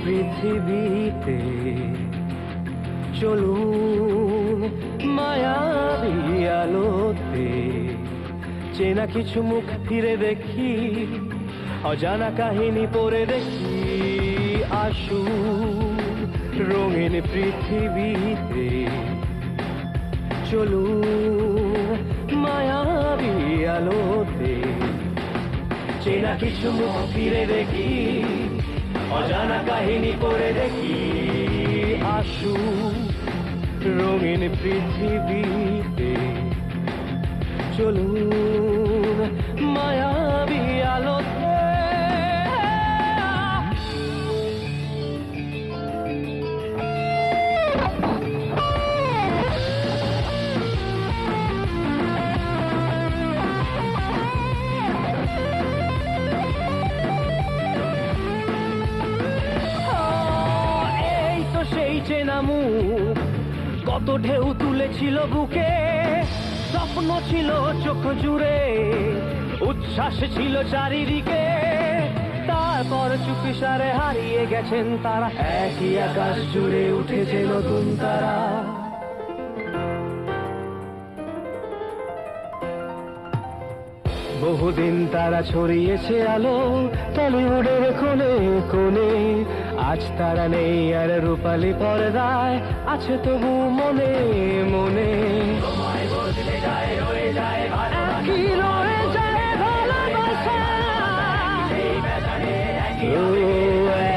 পৃথিবীতে চলুন মায়াবী আলোতে, চেনা কিছু মুখ ফিরে দেখি, অজানা কাহিনী পড়ে দেখি। আসুন রঙিন পৃথিবীতে চলুন মায়াবী আলোতে, চেনা কিছু মুখ ফিরে দেখি, অজানা কাহিনী পড়ে দেখি। আসুন রঙিন পৃথিবীতে চলুন মায়াবী আলোতে। চেনামু কত ঢেউ তুলেছিল বুকে, স্বপ্ন ছিল চোখ জুড়ে, উচ্ছ্বাস ছিল চারিদিকে। তারপর চুপিসারে হারিয়ে গেছেন তারা, একই আকাশ জুড়ে উঠেছে নতুন তারা। বহুদিন তারা ছড়িয়েছে আলো টলিউডের কোণে কোণে, আজ তারা নেই আর রূপালী পর্দায়, আছে তবু মনে মনে।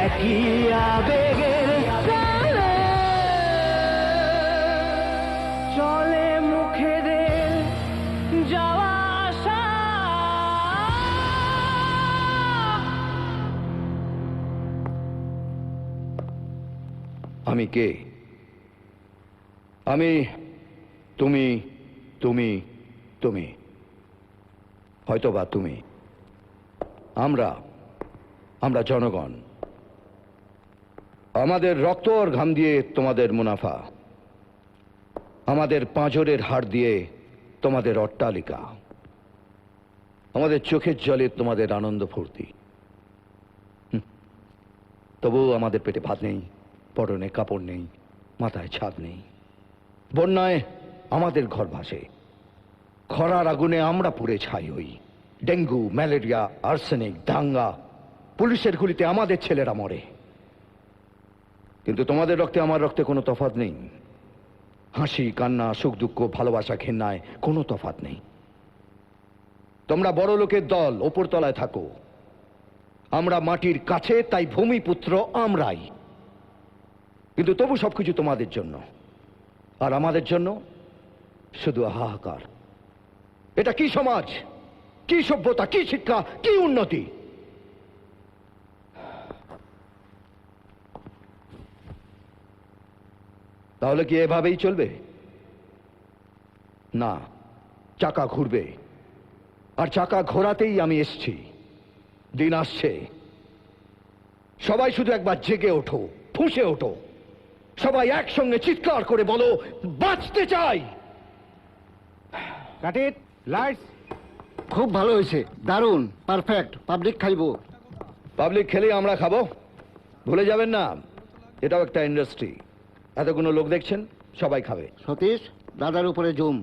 একই আবেগের চলে মুখেদের যাওয়া। আমি কে? আমি তুমি তুমি তুমি, হয়তোবা তুমি। আমরা আমরা জনগণ। আমাদের রক্ত আর ঘাম দিয়ে তোমাদের মুনাফা, আমাদের পাঁজরের হাড় দিয়ে তোমাদের অট্টালিকা, আমাদের চোখের জলে তোমাদের আনন্দ ফুর্তি। তবুও আমাদের পেটে ভাত নেই, পরনে কাপড় নেই, মাথায় ছাদ নেই। বন্যায় আমাদের ঘর ভাসে, খরার আগুনে আমরা পুড়ে ছাই হই। ডেঙ্গু, ম্যালেরিয়া, আর্সেনিক, দাঙ্গা, পুলিশের গুলিতে আমাদের ছেলেরা মরে। কিন্তু তোমাদের রক্তে আমার রক্তে কোনো তফাৎ নেই। হাসি, কান্না, সুখ দুঃখ, ভালোবাসা, ঘেন্নায় কোনো তফাৎ নেই। তোমরা বড় লোকের দল, ওপর তলায় থাকো, আমরা মাটির কাছে, তাই ভূমিপুত্র আমরাই। কিন্তু তবু সবকিছু তোমাদের জন্য, আর আমাদের জন্য শুধু হাহাকার। এটা কি সমাজ, কি সভ্যতা, কি শিক্ষা, কি উন্নতি? তাহলে কি এভাবেই চলবে? না, চাকা ঘুরবে, আর চাকা ঘোরাতেই আমি এসছি। দিন আসছে, সবাই শুধু একবার জেগে ওঠো, ফুঁসে ওঠো, সবাই একসঙ্গে চিৎকার করে বলো, বাঁচতে চাই। কাট ইট, লাইটস। খুব ভালো হয়েছে, দারুণ, পারফেক্ট। পাবলিক খাইবো। পাবলিক খেলে আমরা খাবো, ভুলে যাবেন না এটাও একটা ইন্ডাস্ট্রি। এতগুলো লোক দেখছেন, সবাই খাবে। সতীশ, দাদার উপরে জুম।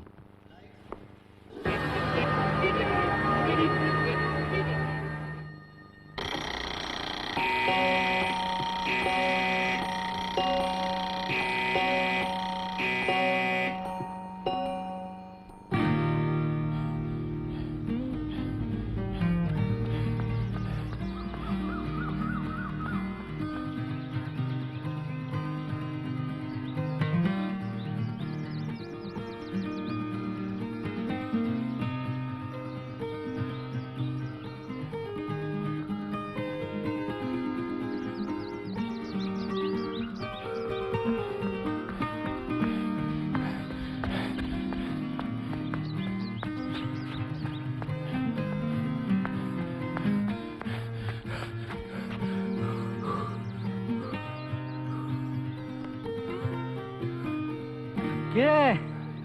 কে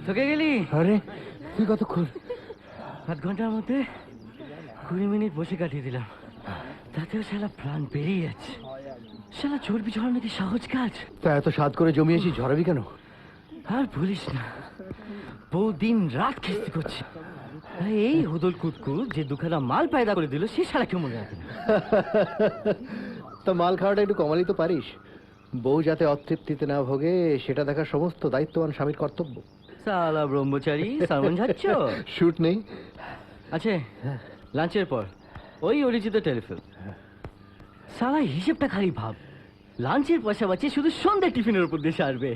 তোকে গেলি? আরে তুই কতক্ষণ? আধ ঘন্টার মধ্যে 20 মিনিট বসে কাটিয়ে দিলাম, তাতেও শালা প্রাণ বেরিয়ে যাচ্ছে। শালা চর্বি ঝরানো কি সহজ কাজ? তা এত স্বাদ করে জমিয়েছি, ঝরাবি কেন? আর বলিস না, বউ দিন রাত খিস্তি করছে। আর এই হুদল কুতকুত যে দুখানা মাল পায়দা করে দিল, সে শালা কেমন রাখে না। তা মাল খাওয়াটা একটু কমালি তো পারিস। বউ যাতে অতৃপ্তিতে না ভোগে সেটা দেখার সমস্ত দায়িত্ববান স্বামীর কর্তব্য। শালা ব্রহ্মচারী সালমান যাচ্ছ? শুট নেই। আছে লাঞ্চের পর ওই অরিজিত টেলিফিল্ম। শালা হিসেবটা খালি ভাব, লাঞ্চের পয়সা বাঁচিয়ে শুধু সন্ধ্যা টিফিনের উপর দিয়ে সারবে।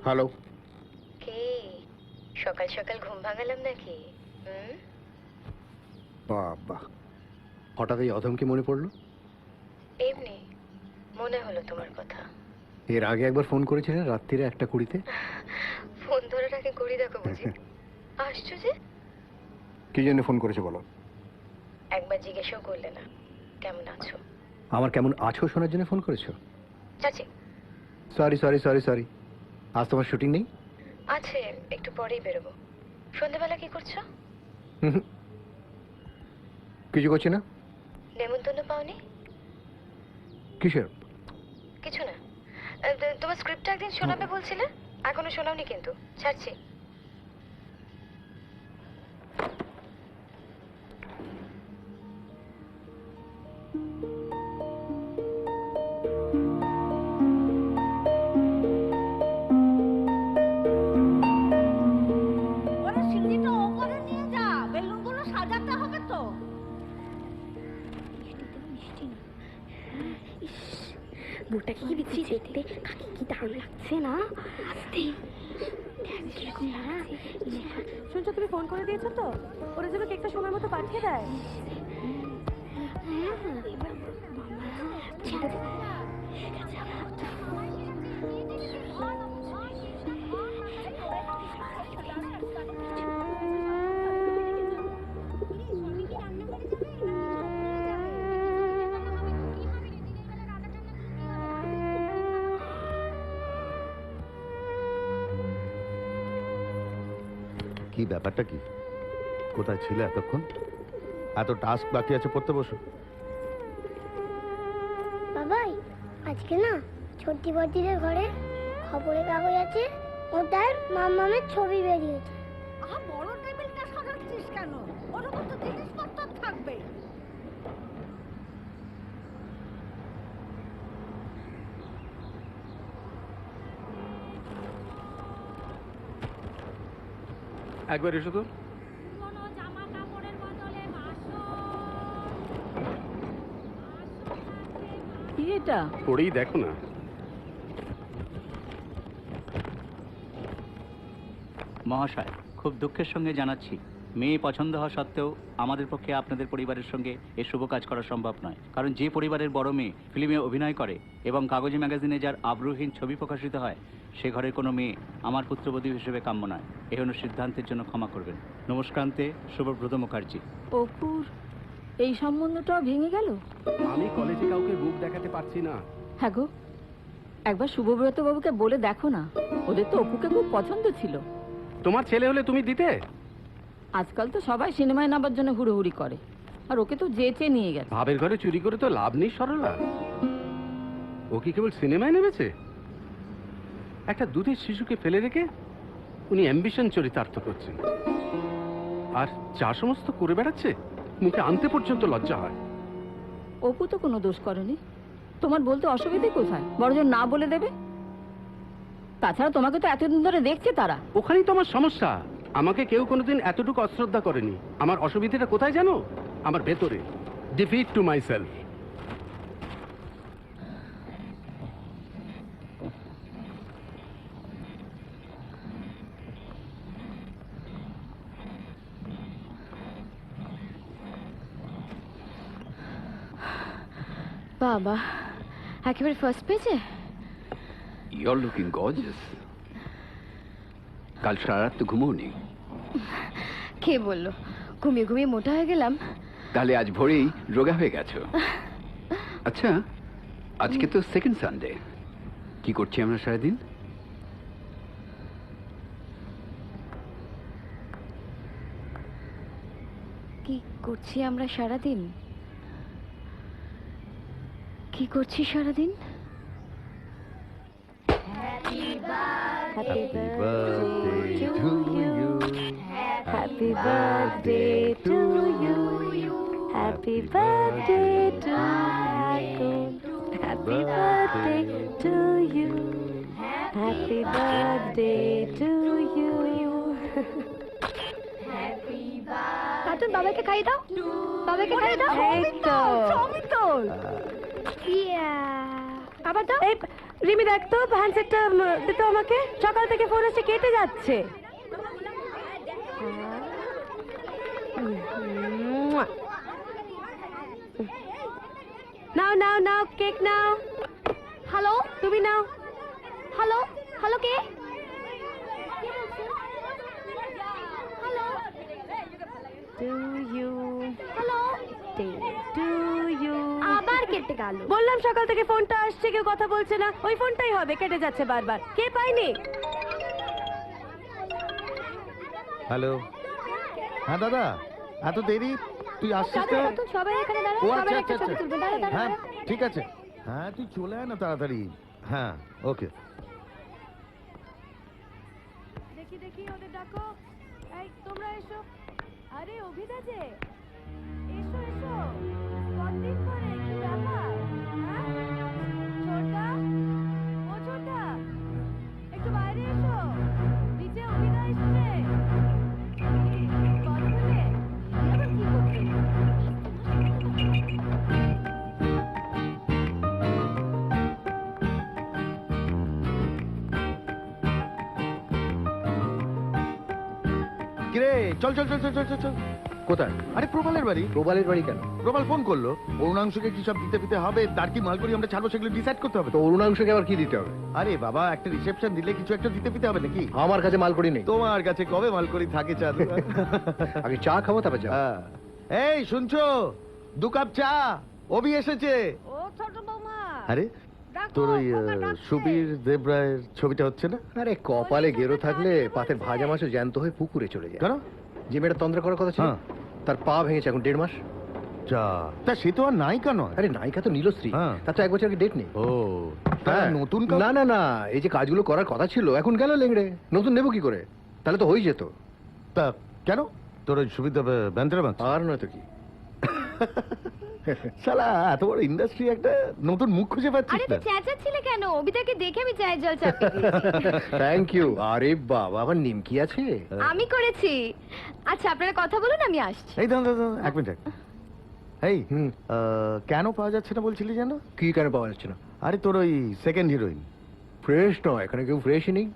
হ্যালো। কে সকাল সকাল ঘুম ভাঙালাম নাকি? বাবা, হঠাৎ এই অধমকে মনে পড়লো? এমনি মনে হলো তোমার কথা। এর আগে একবার ফোন করেছিলেন রাত্রিরে 1:20-তে। ফোন ধরে রাখে করি দেখো বুঝি। আসছো যে? কি জন্য ফোন করেছে বলো? একবার জিজ্ঞেসও করলে না কেমন আছো। আমার কেমন আছো শোনার জন্য ফোন করেছো? চাচি সরি সরি সরি সরি, আজ তোমার শুটিং নেই? আছে, একটু পরেই বেরোবো। সন্ধ্যেবেলা কি করছো? হুম, কিছু করছি না। নেমন্তন্ন পাওনি? কিসের? কিছু না। তোমার স্ক্রিপ্টটা একদিন শোনাবে বলছিলে, এখনো শোনাওনি কিন্তু। ছাড়ছি। ওরে সিন্ধিটা ও করে নিয়ে যা, বেলুনগুলো সাজাতে হবে তো। বুটাকে কি বিচ্ছি দেখতে, কাকে কি দারুণ লাগছে না? আস্তে শুনছো, তুমি ফোন করে দিয়েছো তো? ওরা যেন কেকটা সময় মতো পাঠিয়ে দেয়। কি ব্যাপারটা কি? কোথায় ছিলে এতক্ষণ? এত টাস্ক বাকি আছে, পড়তে বসো। বাবাই, আজকে না ছোট্টি বড়দিদের ঘরে খবরের কাগজ আছে, ওটার মামামের ছবি বেরিয়েছে। আহা, বড় টেবিলটা সাজাচ্ছিস কেন? ওর উপর তো জিনিসপত্র থাকবে। একবার এসো তো। কি এটা? পড়েই দেখো না। মহাশয়, খুব দুঃখের সঙ্গে জানাচ্ছি, মেয়ে পছন্দ হওয়া সত্ত্বেও আমাদের পক্ষে আপনাদের পরিবারের সঙ্গে এ শুভ কাজ করা সম্ভব নয়। কারণ যে পরিবারের বড় মেয়ে ফিল্মে অভিনয় করে এবং কাগজে ম্যাগাজিনে যার আবরুহীন ছবি প্রকাশিত হয়, সে ঘরের কোনো মেয়ে আমার পুত্রবধূ হিসেবে কাম্য নয়। এই সিদ্ধান্তের জন্য ক্ষমা করবেন। নমস্কান্তে, শুভব্রত মুখার্জি। অপুর এই সম্বন্ধটাও ভেঙে গেল। আমি কলেজে কাউকে বুক দেখাতে পারছি না। হ্যাঁ গো, একবার শুভব্রত বাবুকে বলে দেখো না, ওদের তো অপুকে খুব পছন্দ ছিল। তোমার ছেলে হলে তুমি দিতে? আজকাল তো সবাই সিনেমায় নামার জন্য হুড়োহুড়ি করে, আর ওকে তো যেচে নিয়ে গেছে। ভাবের ঘরে চুরি করে তো লাভ নেই সরলা। ও কি কেবল সিনেমায় নেমেছে? একটা দুধের শিশুকে ফেলে রেখে উনি অ্যাম্বিশন চরিতার্থ করছেন, আর যা সমস্ত করে বেড়াচ্ছে মুখে আনতে পর্যন্ত লজ্জা হয়। অপু তো কোনো দোষ করেনি, তোমার বলতে অসুবিধে কোথায়? বড়জন না বলে দেবে। তাছাড়া তোমাকে তো এতদিন ধরে দেখছে তারা। ওখানেই তো আমার সমস্যা। আমাকে কেউ কোনোদিন এতটুকু অশ্রদ্ধা করেনি। আমার অসুবিধাটা কোথায় জানো? আমার ভেতরে। Defeat to my self. বাবা, একেবারে ফার্স্ট পেজে? You're looking gorgeous. কাল সারা রাত তো ঘুমোওনি। কে বললো? ঘুমিয়ে ঘুমিয়ে মোটা হয়ে গেলাম। তাহলে আজ ভোরেই রোগা হয়ে গেছো। আচ্ছা, আজকে তো সেকেন্ড সানডে, কি করছি আমরা সারাদিন? কি করছি আমরা সারাদিন? কি করছি সারাদিন? Happy birthday to you. Happy birthday to you. Happy birthday to you. Happy birthday to you. Happy birthday to you. কাটুন বাবাকে খাই দাও, বাবাকে খাই দাও। আবার দাও। এই রিমি দেখ তো হ্যান্ডসেটটা দিতে আমাকে, সকাল থেকে ফোন আসছে কেটে যাচ্ছে। নাও নাও নাও কেক নাও। হ্যালো, তুমি নাও। হ্যালো, হ্যালো কে? Hello, to you hello. To you. আবার কেটে গেল। বললাম সকাল থেকে ফোনটা আসছে, কেউ কথা বলছে না, ওই ফোনটাই হবে, কেটে যাচ্ছে বারবার। কে পাইনি? হ্যালো, হ্যাঁ দাদা, এত দেরি? তুই আসছিস তো? দাদা, তুই সবাই এখানে দাঁড়া, ও সবাই আচ্ছা একটা আচ্ছা ছবি আচ্ছা। তুলবে। দাঁড়া, দাঁড়া, হ্যাঁ দাঁড়া। ঠিক আছে, হ্যাঁ তুই চলে আয় না তাড়াতাড়ি। হ্যাঁ ওকে। দেখি দেখি ওদের ডাকো। এই তোমরা এসো। আরে অভিদা যে, এসো এসো। কতদিন পরে, কি ব্যাপার? হ্যাঁ ছোটদা, ও ছোটদা, একটু বাইরে এসো। নিচে অভিদা এসছে। কত বলে? আবার কি করতে? কিরে চল চল চল চল চল চল চল। কোথায়? আরে প্রবালের বাড়ি। প্রবালের বাড়ি কেন? প্রবাল ফোন করলো, অরুণাংশকে কি সব দিতে দিতে হবে, তার কি মাল করি আমরা ছাড়বো সেগুলো ডিসাইড করতে হবে তো অরুণাংশকে আবার কি দিতে হবে? আরে বাবা, একটা রিসেপশন দিলে কিছু একটা দিতে দিতে হবে নাকি? আমার কাছে মাল করি নেই। তোমার কাছে কবে মাল করি থাকে চাঁদ? আগে চা খাবো তারপর যা। হ্যাঁ। এই শুনছো, 2 কাপ চা। অভি এসেছে। ও ছোট বৌমা, আরে তোর ওই সুবীর দেবরায়ের ছবিটা হচ্ছে না? আরে কপালে গেরো থাকলে পাতের ভাজা মাছও জ্যান্ত হয়ে পুকুরে চলে যায়। কেন? যে মেয়েটা তন্দ্রা করার কথা ছিল, হ্যাঁ। তার পা ভেঙেছে এখন 1.5 মাস। যা, তা সে তো আর নায়িকা নয়। আরে নায়িকা তো নীলশ্রী, হ্যাঁ। তার তো 1 বছর আগে ডেট নেই। ও তার হ্যাঁ। নতুন না না না, এই যে কাজগুলো করার কথা ছিল এখন গেল লেংড়ে, নতুন নেবো কি করে? তাহলে তো হয়ে যেত। তা কেন তোর ওই সুবিধা ব্যান্ডের মাছ? আর নয়তো কি। শালা এত বড় ইন্ডাস্ট্রি, একটা নতুন মুখ খুঁজে পাচ্ছিস আরে না? তুই চেঁচাচ্ছিলে কেন? অবিতাকে দেখে আমি চায়ের জল চাপিয়ে দিয়েছি। Thank you. আরে বাবা, আবার নিমকি আছে? আমি করেছি। আচ্ছা আপনারা কথা বলুন, আমি আসছি। এই দাঁড়া দাঁড়া, 1 মিনিট। এই হুম। কেন পাওয়া যাচ্ছে না বলছিলি যেন? কি কেন পাওয়া যাচ্ছে না? আরে তোর ওই সেকেন্ড হিরোইন। ফ্রেশ নয়, এখানে কেউ ফ্রেশই নেই।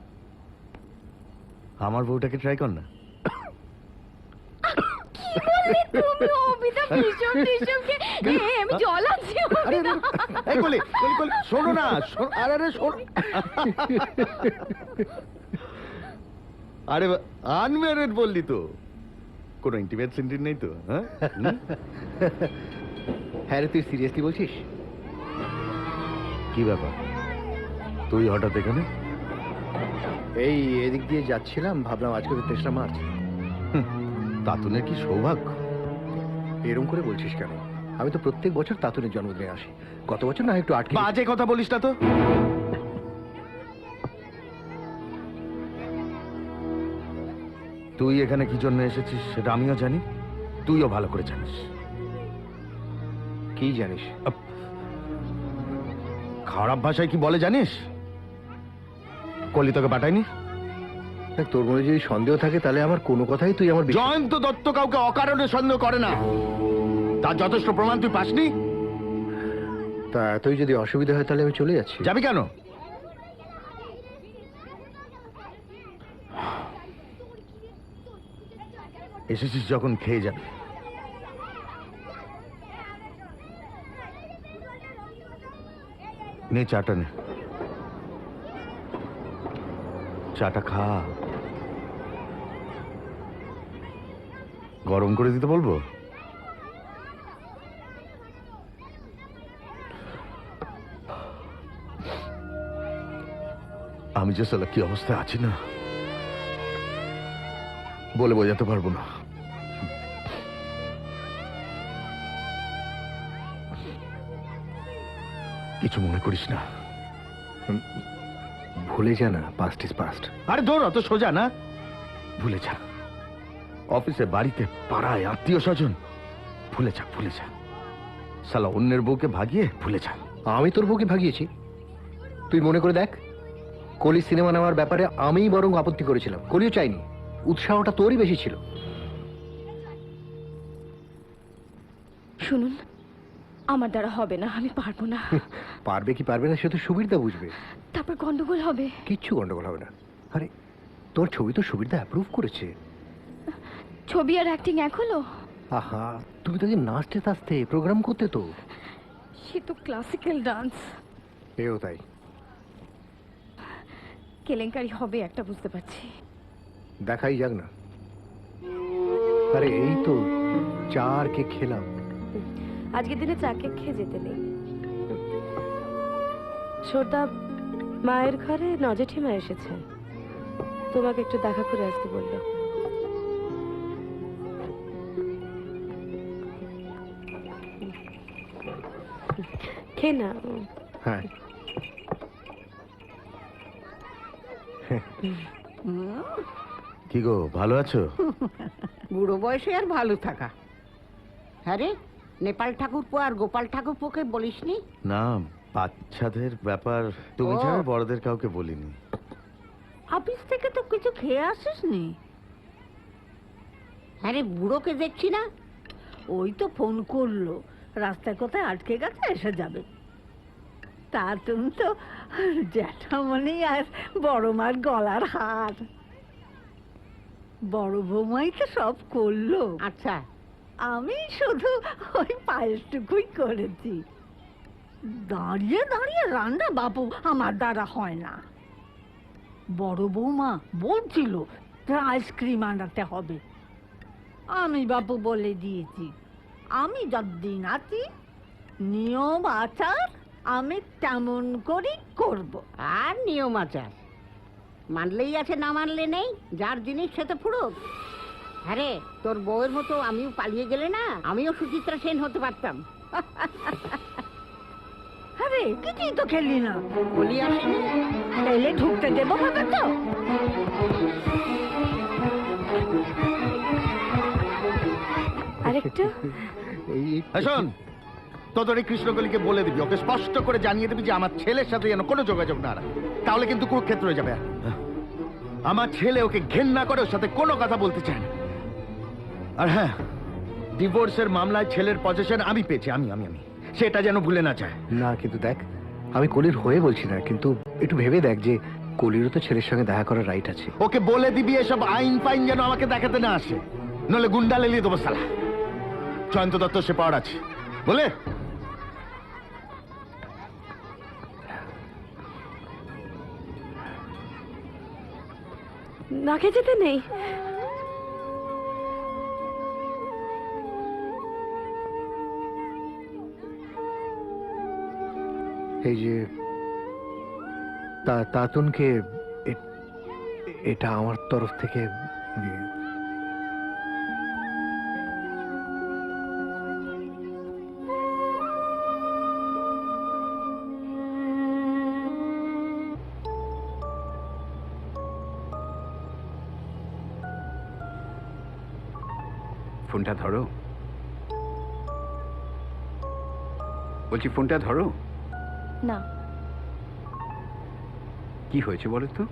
আমার বউটাকে ট্রাই কর না। তুমি অবিতা ভীষণ ভীষণকে আমি জল আনছি। আরে আরে, এই কলি কলি কলি, শোনো না, আরে আরে শোনো। আরে আনম্যারিড বললি তো, কোনো ইন্টিমেট সিন নেই তো? হ্যাঁ হ্যাঁ রে, তুই সিরিয়াসলি বলছিস? কি ব্যাপার, তুই হঠাৎ এখানে? এই এদিক দিয়ে যাচ্ছিলাম, ভাবলাম আজকে তো 3রা মার্চ। তাতুনের কি সৌভাগ্য। এরকম করে বলছিস কেন? আমি তো প্রত্যেক বছর তাতুনের জন্মদিনে আসি। গত বছর না একটু আটকে। বাজে কথা বলিস না তো। তুই এখানে কি জন্য এসেছিস সেটা আমিও জানি, তুইও ভালো করে জানিস। কি জানিস? খারাপ ভাষায় কি বলে জানিস? কলি তোকে পাঠায়নি? দেখ, তোর মনে যদি সন্দেহ থাকে তাহলে আমার কোনো কথাই তুই আমার বিশ্বাস- জয়ন্ত দত্ত কাউকে অকারণে সন্দেহ করে না, তার যথেষ্ট প্রমাণ তুই পাসনি। তা এতই যদি অসুবিধা হয় তাহলে আমি চলে যাচ্ছি। যাবি কেন? এসেছিস যখন খেয়ে যাবি। নে চাটা নে, চাটা খা। গরম করে দিতে বলবো? আমি যে সালা কি অবস্থায় আছি না, বলে বোঝাতে পারবো না। কিছু মনে করিস না। ভুলে যা না, পাস্ট ইজ পাস্ট। আরে ধর, অত সোজা না। ভুলে যা। অফিসে, বাড়িতে, পাড়ায়, আত্মীয় স্বজন, ভুলে যা, ভুলে যা। শালা অন্যের বউকে ভাগিয়ে ভুলে যা। আমি তোর বউকে ভাগিয়েছি? তুই মনে করে দেখ, কলি সিনেমা নেওয়ার ব্যাপারে আমিই বরং আপত্তি করেছিলাম, কলিও চাইনি। উৎসাহটা তোরই বেশি ছিল। শুনুন, আমার দ্বারা হবে না, আমি পারবো না। পারবে কি পারবে না সে তো সুবিরদা বুঝবে। তারপর গন্ডগোল হবে। কিচ্ছু গন্ডগোল হবে না। আরে তোর ছবি তো সুবিরদা অ্যাপ্রুভ করেছে। ছবি আর অ্যাক্টিং এক হলো? আহা, তুমি তো নাচতে নাচতে প্রোগ্রাম করতে তো। সে তো ক্লাসিক্যাল ডান্স। এও তাই। কেলেঙ্কারি হবে একটা, বুঝতে পারছি। দেখাই যাক না। আরে এই তো চা আর কেক খেলাম। আজকের দিনে চা কেক খেয়ে যেতে নেই। ছোটদা মায়ের ঘরে নজেঠিমা এসেছে, তোমাকে একটু দেখা করে আসতে বললো। খেয়ে না। হ্যাঁ, কি গো, ভালো আছো? বুড়ো বয়সে আর ভালো থাকা। হ্যাঁ রে, নেপাল ঠাকুরপো আর গোপাল ঠাকুরপোকে বলিসনি? না, বাচ্চাদের ব্যাপার তুমি ও। ছাড়া বড়দের কাউকে বলিনি। অফিস থেকে তো কিছু খেয়ে আসিসনি? হ্যাঁ রে, বুড়োকে দেখছি না। ওই তো ফোন করলো, রাস্তায় কোথায় আটকে গেছে, এসে যাবে। তা তুমি তো জ্যাঠামণি আর বড় মার গলার হার, বড় বৌমাই তো সব করলো। আচ্ছা, আমি শুধু ওই পায়েসটুকুই করেছি। দাঁড়িয়ে দাঁড়িয়ে রান্না বাবু আমার দ্বারা হয় না। বড় বৌমা বলছিল আইসক্রিম আনাতে হবে, আমি বাবু বলে দিয়েছি আমি যতদিন আছি নিয়ম আচার আমি তেমন করেই করব। আর নিয়ম আচার মানলেই আছে, না মানলে নেই। যার জিনিস সে তো ফুরুক। হ্যাঁ রে, তোর বউয়ের মতো আমিও পালিয়ে গেলে না, আমিও সুচিত্রা সেন হতে পারতাম। আরে কিছুই তো খেলি না, বলি আসেনি। এলে ঢুকতে দেবো হবে তো? আরেকটু এই শোন, তোদের এই কৃষ্ণকলিকে বলে দিবি, ওকে স্পষ্ট করে জানিয়ে দিবি যে আমার ছেলের সাথে যেন কোনো যোগাযোগ না রাখে, তাহলে কিন্তু কুরুক্ষেত্র হয়ে যাবে। আমার ছেলে ওকে ঘেন্না করে, ওর সাথে কোনো কথা বলতে চায় না। আর হ্যাঁ, ডিভোর্সের মামলায় ছেলের পজিশন আমি পেয়েছি, আমি আমি আমি সেটা যেন ভুলে না যায়। না, কিন্তু দেখ, আমি কলির হয়ে বলছি না, কিন্তু একটু ভেবে দেখ যে কলিরও তো ছেলের সঙ্গে দেখা করার রাইট আছে। ওকে বলে দিবি এসব আইন ফাইন যেন আমাকে দেখাতে না আসে, নলে গুন্ডা লেলিয়ে দেবো সালা। জয়ন্ত দত্ত সে পাওয়ার আছে বলে। না খেয়ে যেতে নেই। এই যে তাতুনকে এটা আমার তরফ থেকে দিয়ে। ফোনটা ধরো, বলছি ফোনটা ধরো। না, কি হয়েছে বলো তো?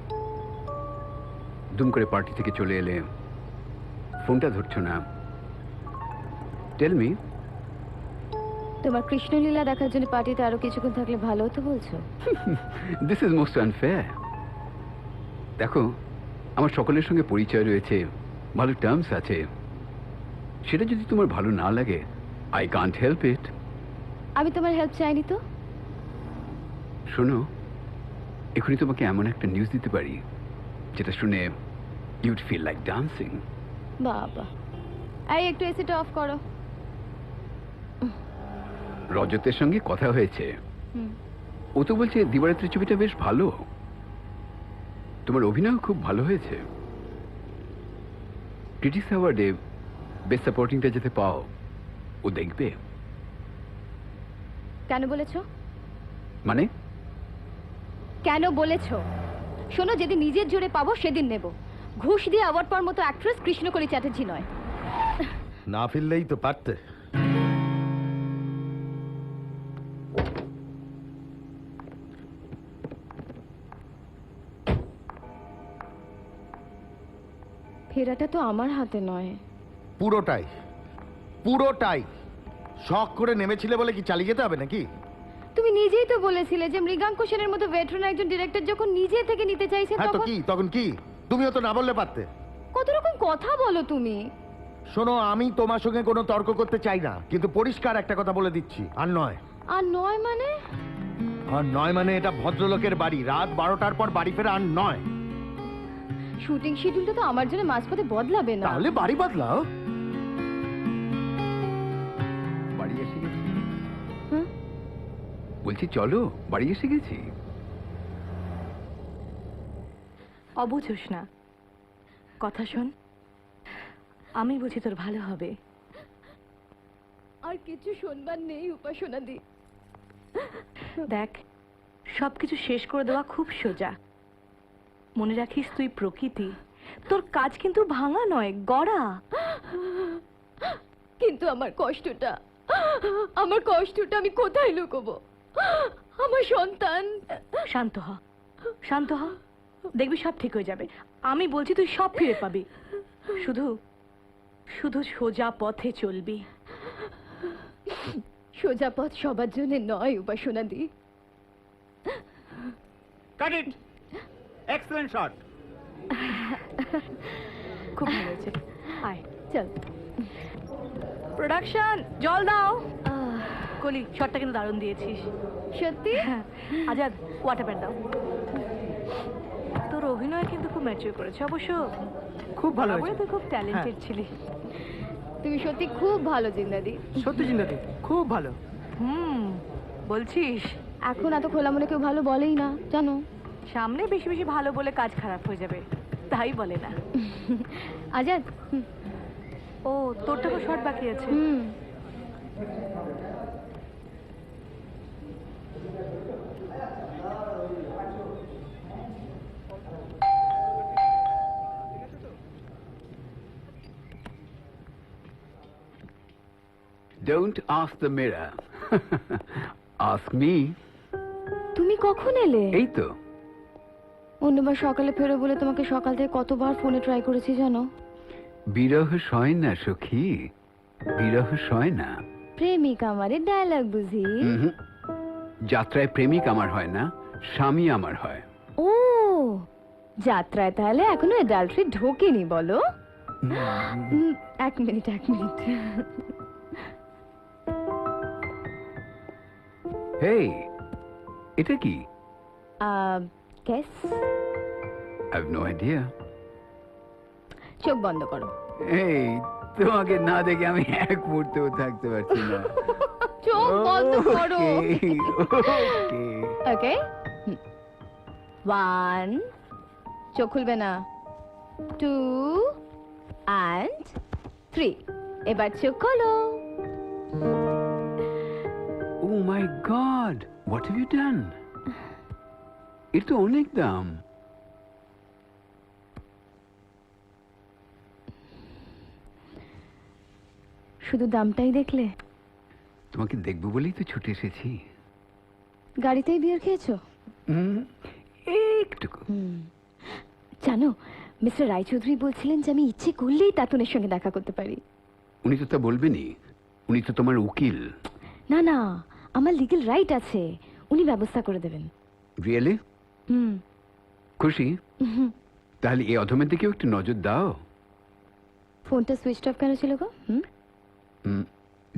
দুম করে পার্টি থেকে চলে এলে, ফোনটা ধরছো না। Tell me. তোমার কৃষ্ণলীলা দেখার জন্য পার্টিতে আরো কিছুক্ষণ থাকলে ভালো হতো বলছো? This is most unfair. দেখো, আমার সকলের সঙ্গে পরিচয় রয়েছে, ভালো টার্মস আছে। সেটা যদি তোমার ভালো না লাগে, আই কান্ট হেল্প ইট। আমি তোমার হেল্প চাইনি তো। শোনো, এখনই তোমাকে এমন একটা নিউজ দিতে পারি যেটা শুনে ইউড ফিল লাইক ডান্সিং। বাবা, এই একটু এসিটা অফ করো। রজতের সঙ্গে কথা হয়েছে, হুম। ও তো বলছে দিবারাত্রি ছবিটা বেশ ভালো। তোমার অভিনয় খুব ভালো হয়েছে। ক্রিটিক্স অ্যাওয়ার্ডে বেস্ট সাপোর্টিংটা যেতে পাও, ও দেখবে। কেন বলেছো? মানে কেন বলেছো? শোনো, যেদিন নিজের জোরে পাবো সেদিন নেব। ঘুষ দিয়ে অ্যাওয়ার্ড পাওয়ার মতো অ্যাক্ট্রেস কৃষ্ণকলি চ্যাটার্জি নয়। না ফিরলেই তো পারতে। ফেরাটা তো আমার হাতে নয়। পুরোটাই পুরোটাই শখ করে নেমেছিলে বলে কি চালিয়ে যেতে হবে নাকি? তুমি নিজেই তো বলেছিলে যে মৃগাঙ্ক সেনের মতো ভেটেরান একজন ডিরেক্টর যখন নিজে থেকে নিতে চাইছে হ্যাঁ তো তখন কি, তখন কি? তুমিও তো না বললে পারতে। কত রকম কথা বলো তুমি। শোনো, আমি তোমার সঙ্গে কোনো তর্ক করতে চাই না, কিন্তু পরিষ্কার একটা কথা বলে দিচ্ছি, আর নয়। আর নয় মানে? আর নয় মানে এটা ভদ্রলোকের বাড়ি, রাত 12টার পর বাড়ি ফেরা আর নয়। শুটিং শিডিউলটা তো আমার জন্য মাঝপথে বদলাবে না। তাহলে বাড়ি বদলাও। বাড়ি এসে গেছি। হুম? বলছি চলো, বাড়ি এসে গেছি। অবুঝোস না, কথা শোন, আমি বুঝি তোর ভালো হবে। আর কিছু শুনবার নেই উপাসনা দি। দেখ, সবকিছু শেষ করে দেওয়া খুব সোজা। মনে রাখিস তুই প্রকৃতি, তোর কাজ কিন্তু ভাঙা নয়, গড়া। কিন্তু আমার কষ্টটা আমি কোথায় লুকোবো? আমার সন্তান। শান্ত হ, শান্ত হ, দেখবি সব ঠিক হয়ে যাবে। আমি বলছি তুই সব ফিরে পাবি, শুধু শুধু সোজা পথে চলবি। সোজা পথ সবার জন্য নয় উপাসনা দি। কাট ইট, এক্সেলেন্ট শট। খুব ভালো হয়েছে, আয়। চল। প্রোডাকশন, জল দাও। কলি, শটটা কিন্তু দারুণ দিয়েছিস। সত্যি? হ্যাঁ। আজাদ, ওয়াটার প্যাড দাও। তোর অভিনয় কিন্তু খুব ম্যাচিউর করেছে অবশ্য। খুব ভালো তুই খুব ট্যালেন্টেড ছিলি। তুমি সত্যি খুব ভালো জিন্দাদি। সত্যি জিন্দাদি খুব ভালো। বলছিস? এখন এত খোলা মনে কেউ ভালো বলেই না, জানো। সামনে বেশি বেশি ভালো বলে কাজ খারাপ হয়ে যাবে, তাই বলে না। আজাদ। ও, তোরটা তো শর্ট বাকি আছে। Don't ask the mirror. Ask me. তুমি কখন এলে? এই তো। অন্যবার সকালে ফেরো বলে তোমাকে সকাল থেকে কতবার ফোনে ট্রাই করেছি জানো। বিরহ সয় না সখী, বিরহ সয় না। প্রেমিক আমারে ডায়লগ বুঝি। যাত্রায় প্রেমিক আমার হয় না, স্বামী আমার হয়। ও, যাত্রায় তাহলে এখনো অ্যাডাল্টারি ঢোকেনি বলো? এক মিনিট। হেই, এটা কি? Guess. I have no idea. চোখ বন্ধ করো। এই, তোমাকে না দেখে আমি এক মুহূর্তেও থাকতে পারছি না। চোখ বন্ধ করো। ওকে। ওকে। 1, চোখ খুলবে না। 2 and 3, এবার চোখ খোলো। Oh my God! What have you done? এর তো অনেক দাম। শুধু দামটাই দেখলে? তোমাকে দেখবো বলেই তো ছুটে এসেছি। গাড়িতেই বিয়ার খেয়েছো? একটুকু। জানো, মিস্টার রায়চৌধুরী বলছিলেন যে আমি ইচ্ছে করলেই তাতুনের সঙ্গে দেখা করতে পারি। উনি তো তা বলবেনই, উনি তো তোমার উকিল। না, আমার লিগ্যাল রাইট আছে, উনি ব্যবস্থা করে দেবেন। রিয়েলি? খুশি? তাহলে এই অধমের দিকেও একটু নজর দাও। ফোনটা সুইচ অফ কেন ছিল গো?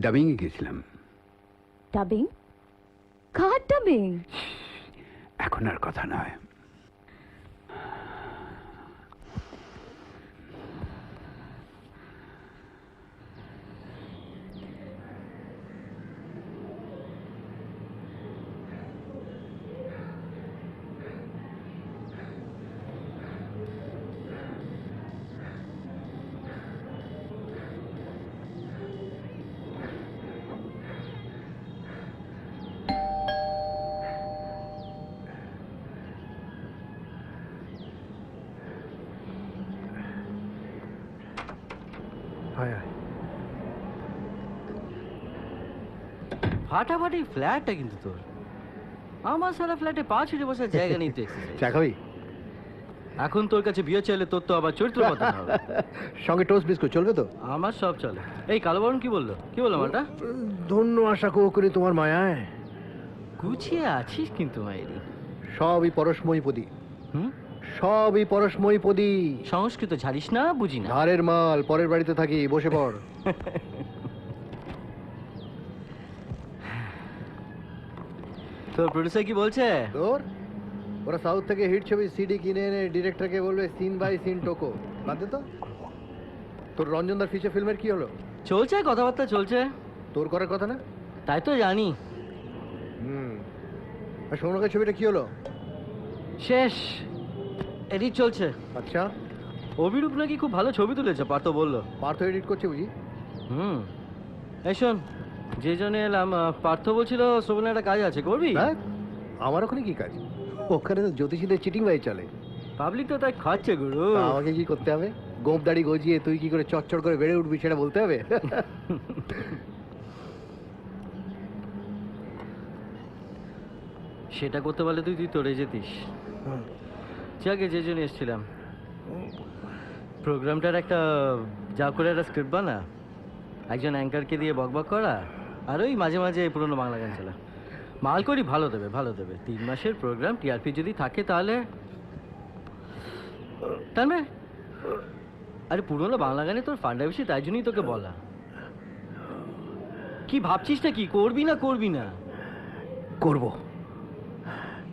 ডাবিং এ গেছিলাম। ডাবিং? কার ডাবিং? এখন আর কথা নয়। হয় হয়। ফাটাফাটি ফ্ল্যাটটা কিন্তু তোর। আমার সারা ফ্ল্যাটে 5 ফিটে বসার জায়গা নেই তো। চা খাবি? এখন তোর কাছে বিয়ে চাইলে তোর তো আবার চরিত্র বদলাতে হবে। সঙ্গে টোস্ট বিস্কুট চলবে তো? আমার সব চলে। এই কালোবরণ কি বললো? কি বললো মাটা? ধন্য আশা করি তোমার মায়ায়। গুছিয়ে আছিস কিন্তু মায়েরি। সবই পরশময়ীপদী। হুম, সবই পরশময়ীপদী। সংস্কৃত ঝাড়িস না, বুঝি না। ধারের মাল, পরের বাড়িতে থাকি, বসে পড়। তোর প্রডিউসার কি বলছে? তোর ওরা সাউথ থেকে হিট ছবি সিডি কিনে এনে ডিরেক্টরকে বলবে সিন বাই সিন টোকো। বাদ দে তো। তোর রঞ্জনদার ফিচার ফিল্মের কি হলো? চলছে, কথাবার্তা চলছে। তোর করার কথা না? তাই তো জানি। আর সৌনকের ছবিটা কি হলো? শেষ, এডিট চলছে। আচ্ছা, অভিরূপ নাকি খুব ভালো ছবি তুলেছে, পার্থ বললো। পার্থ এডিট করছে বুঝি? এই শোন, যে জন্য এলাম, পার্থ বলছিল শোভনে একটা কাজ আছে, করবি? হ্যাঁ, আমার ওখানে কি কাজ? ওখানে তো জ্যোতিষীদের চিটিং বাই চলে। পাবলিক তো তাই খাচ্ছে গুরু। আমাকে কি করতে হবে? গোপ দাড়ি গজিয়ে তুই কি করে চচ্চড় করে বেড়ে উঠবি সেটা বলতে হবে? সেটা করতে পারলে তুই তোরে যেতিস। যাকে যে জন্য এসেছিলাম, প্রোগ্রামটার একটা যা করে একটা স্ক্রিপ্ট বানা, একজন অ্যাঙ্কারকে দিয়ে বকবক করা, আর ওই মাঝে মাঝে পুরোনো বাংলা গান চালা। মাল করি ভালো দেবে, ভালো দেবে। 3 মাসের প্রোগ্রাম, টিআরপি যদি থাকে তাহলে টানবে। আরে পুরোনো বাংলা গানে তোর ফান্ডা বেশি, তাই জন্যই তোকে বলা। কি ভাবছিস না, কি করবি না করবি না? করবো।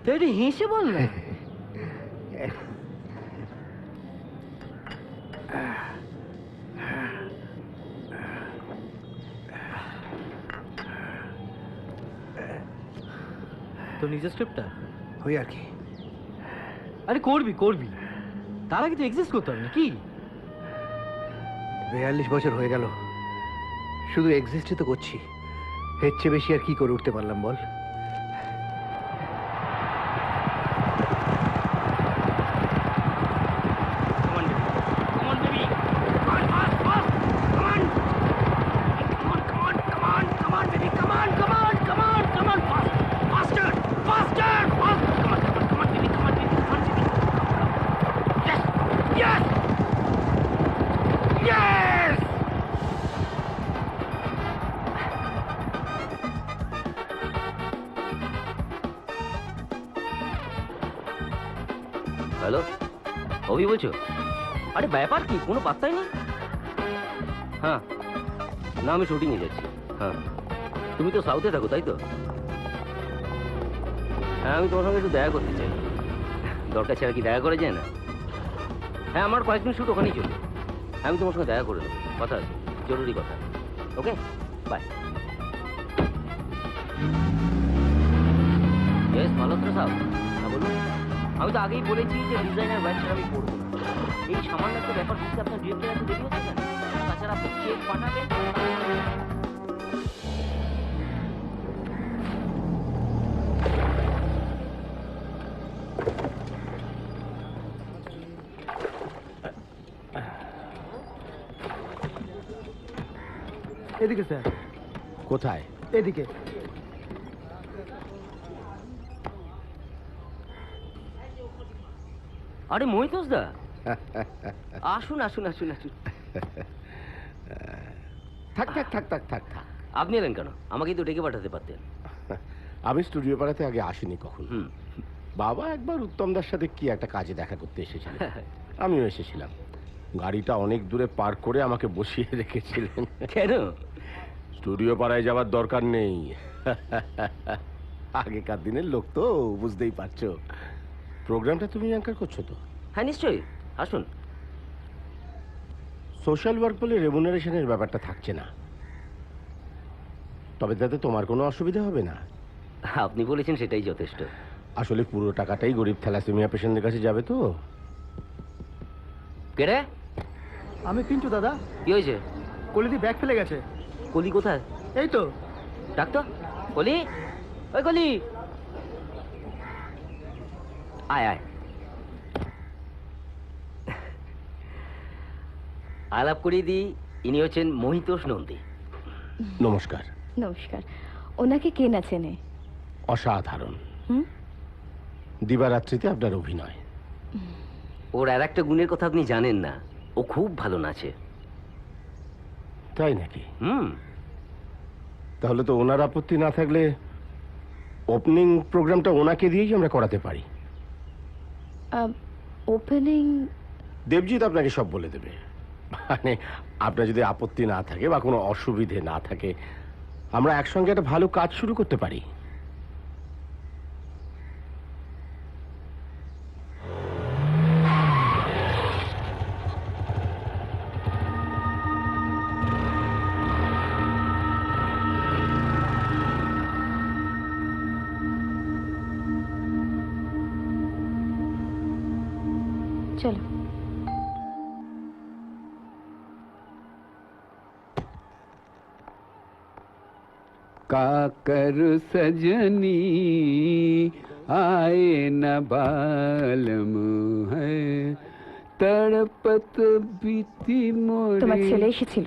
তো এটা হেসে বল না। তো নিজের স্ক্রিপ্টটা ওই আর কি। আরে করবি করবি, তার আগে তো এক্সিস্ট করতে হবে নাকি? 42 বছর হয়ে গেল, শুধু এক্সিস্টই তো করছি। এর চেয়ে বেশি আর কি করে উঠতে পারলাম বল? হ্যালো, অভি বলছো? আরে ব্যাপার কি, কোনো পাত্তাই নেই। হ্যাঁ, না আমি শুটিংয়ে যাচ্ছি। হ্যাঁ, তুমি তো সাউথে থাকো তাই তো? হ্যাঁ, আমি তোমার সঙ্গে একটু দেখা করতে চাই। দরকার ছাড়া কি দেখা করা যায় না? হ্যাঁ, আমার কয়েকদিন শুট ওখানেই চলবে। আমি তোমার সঙ্গে দেখা করে দেবো, কথা আছে, জরুরি কথা। ওকে, বাই। বেশ মালহোত্রা সাহেব, হ্যাঁ বলুন। আমি তো আগেই বলেছি যে ডিজাইনার ওয়াইফ ছাড়া আমি করবো না। এই সামান্য একটা ব্যাপার বুঝতে আপনার ডিরেক্টর এত দেরি হচ্ছে কেন? তাছাড়া আপনি চেক পাঠাবেন। এদিকে স্যার। কোথায়? এদিকে। আরে মহিতোষ দা, আসুন আসুন আসুন আসুন। থাক থাক থাক থাক থাক থাক। আপনি এলেন কেন? আমাকেই তো ডেকে পাঠাতে পারতেন। আমি স্টুডিও পাড়াতে আগে আসিনি কখনো। বাবা একবার উত্তমদার সাথে কি একটা কাজে দেখা করতে এসেছিল, আমিও এসেছিলাম। গাড়িটা অনেক দূরে পার্ক করে আমাকে বসিয়ে রেখেছিলেন। কেন? স্টুডিও পাড়ায় যাওয়ার দরকার নেই। আগেকার দিনের লোক তো, বুঝতেই পারছো। প্রোগ্রামটা তুমি অ্যাঙ্কার করছো তো? হ্যাঁ নিশ্চয়ই, আসুন। সোশ্যাল ওয়ার্ক বলে রেমুনারেশনের ব্যাপারটা থাকছে না, তবে তাতে তোমার কোনো অসুবিধা হবে না। আপনি বলেছেন সেটাই যথেষ্ট। আসলে পুরো টাকাটাই গরিব থ্যালাসেমিয়া পেশেন্টদের কাছে যাবে তো। কে রে? আমি পিন্টু দাদা। কি হয়েছে? কলিদি ব্যাগ ফেলে গেছে। কলি কোথায়? এই তো। ডাক্তার কলি, ওই কলি, আয় আয়। আলাপ করিয়ে দিই, ইনি হচ্ছেন মহিতোষ নন্দী। নমস্কার। নমস্কার। ওনাকে কে না চেনে? অসাধারণ। হুম? দিবারাত্রিতে আপনার অভিনয়। ওর আর একটা গুণের কথা আপনি জানেন না, ও খুব ভালো নাচে। তাই নাকি? হুম। তাহলে তো ওনার আপত্তি না থাকলে ওপেনিং প্রোগ্রামটা ওনাকে দিয়েই আমরা করাতে পারি। ওপেনিং? দেবজিৎ আপনাকে সব বলে দেবে। মানে আপনার যদি আপত্তি না থাকে বা কোনো অসুবিধে না থাকে, আমরা একসঙ্গে একটা ভালো কাজ শুরু করতে পারি। চলো। काकर सजनी आए न बालम है तड़पत बीती मोरे। তোমার ছেলে এসেছিল?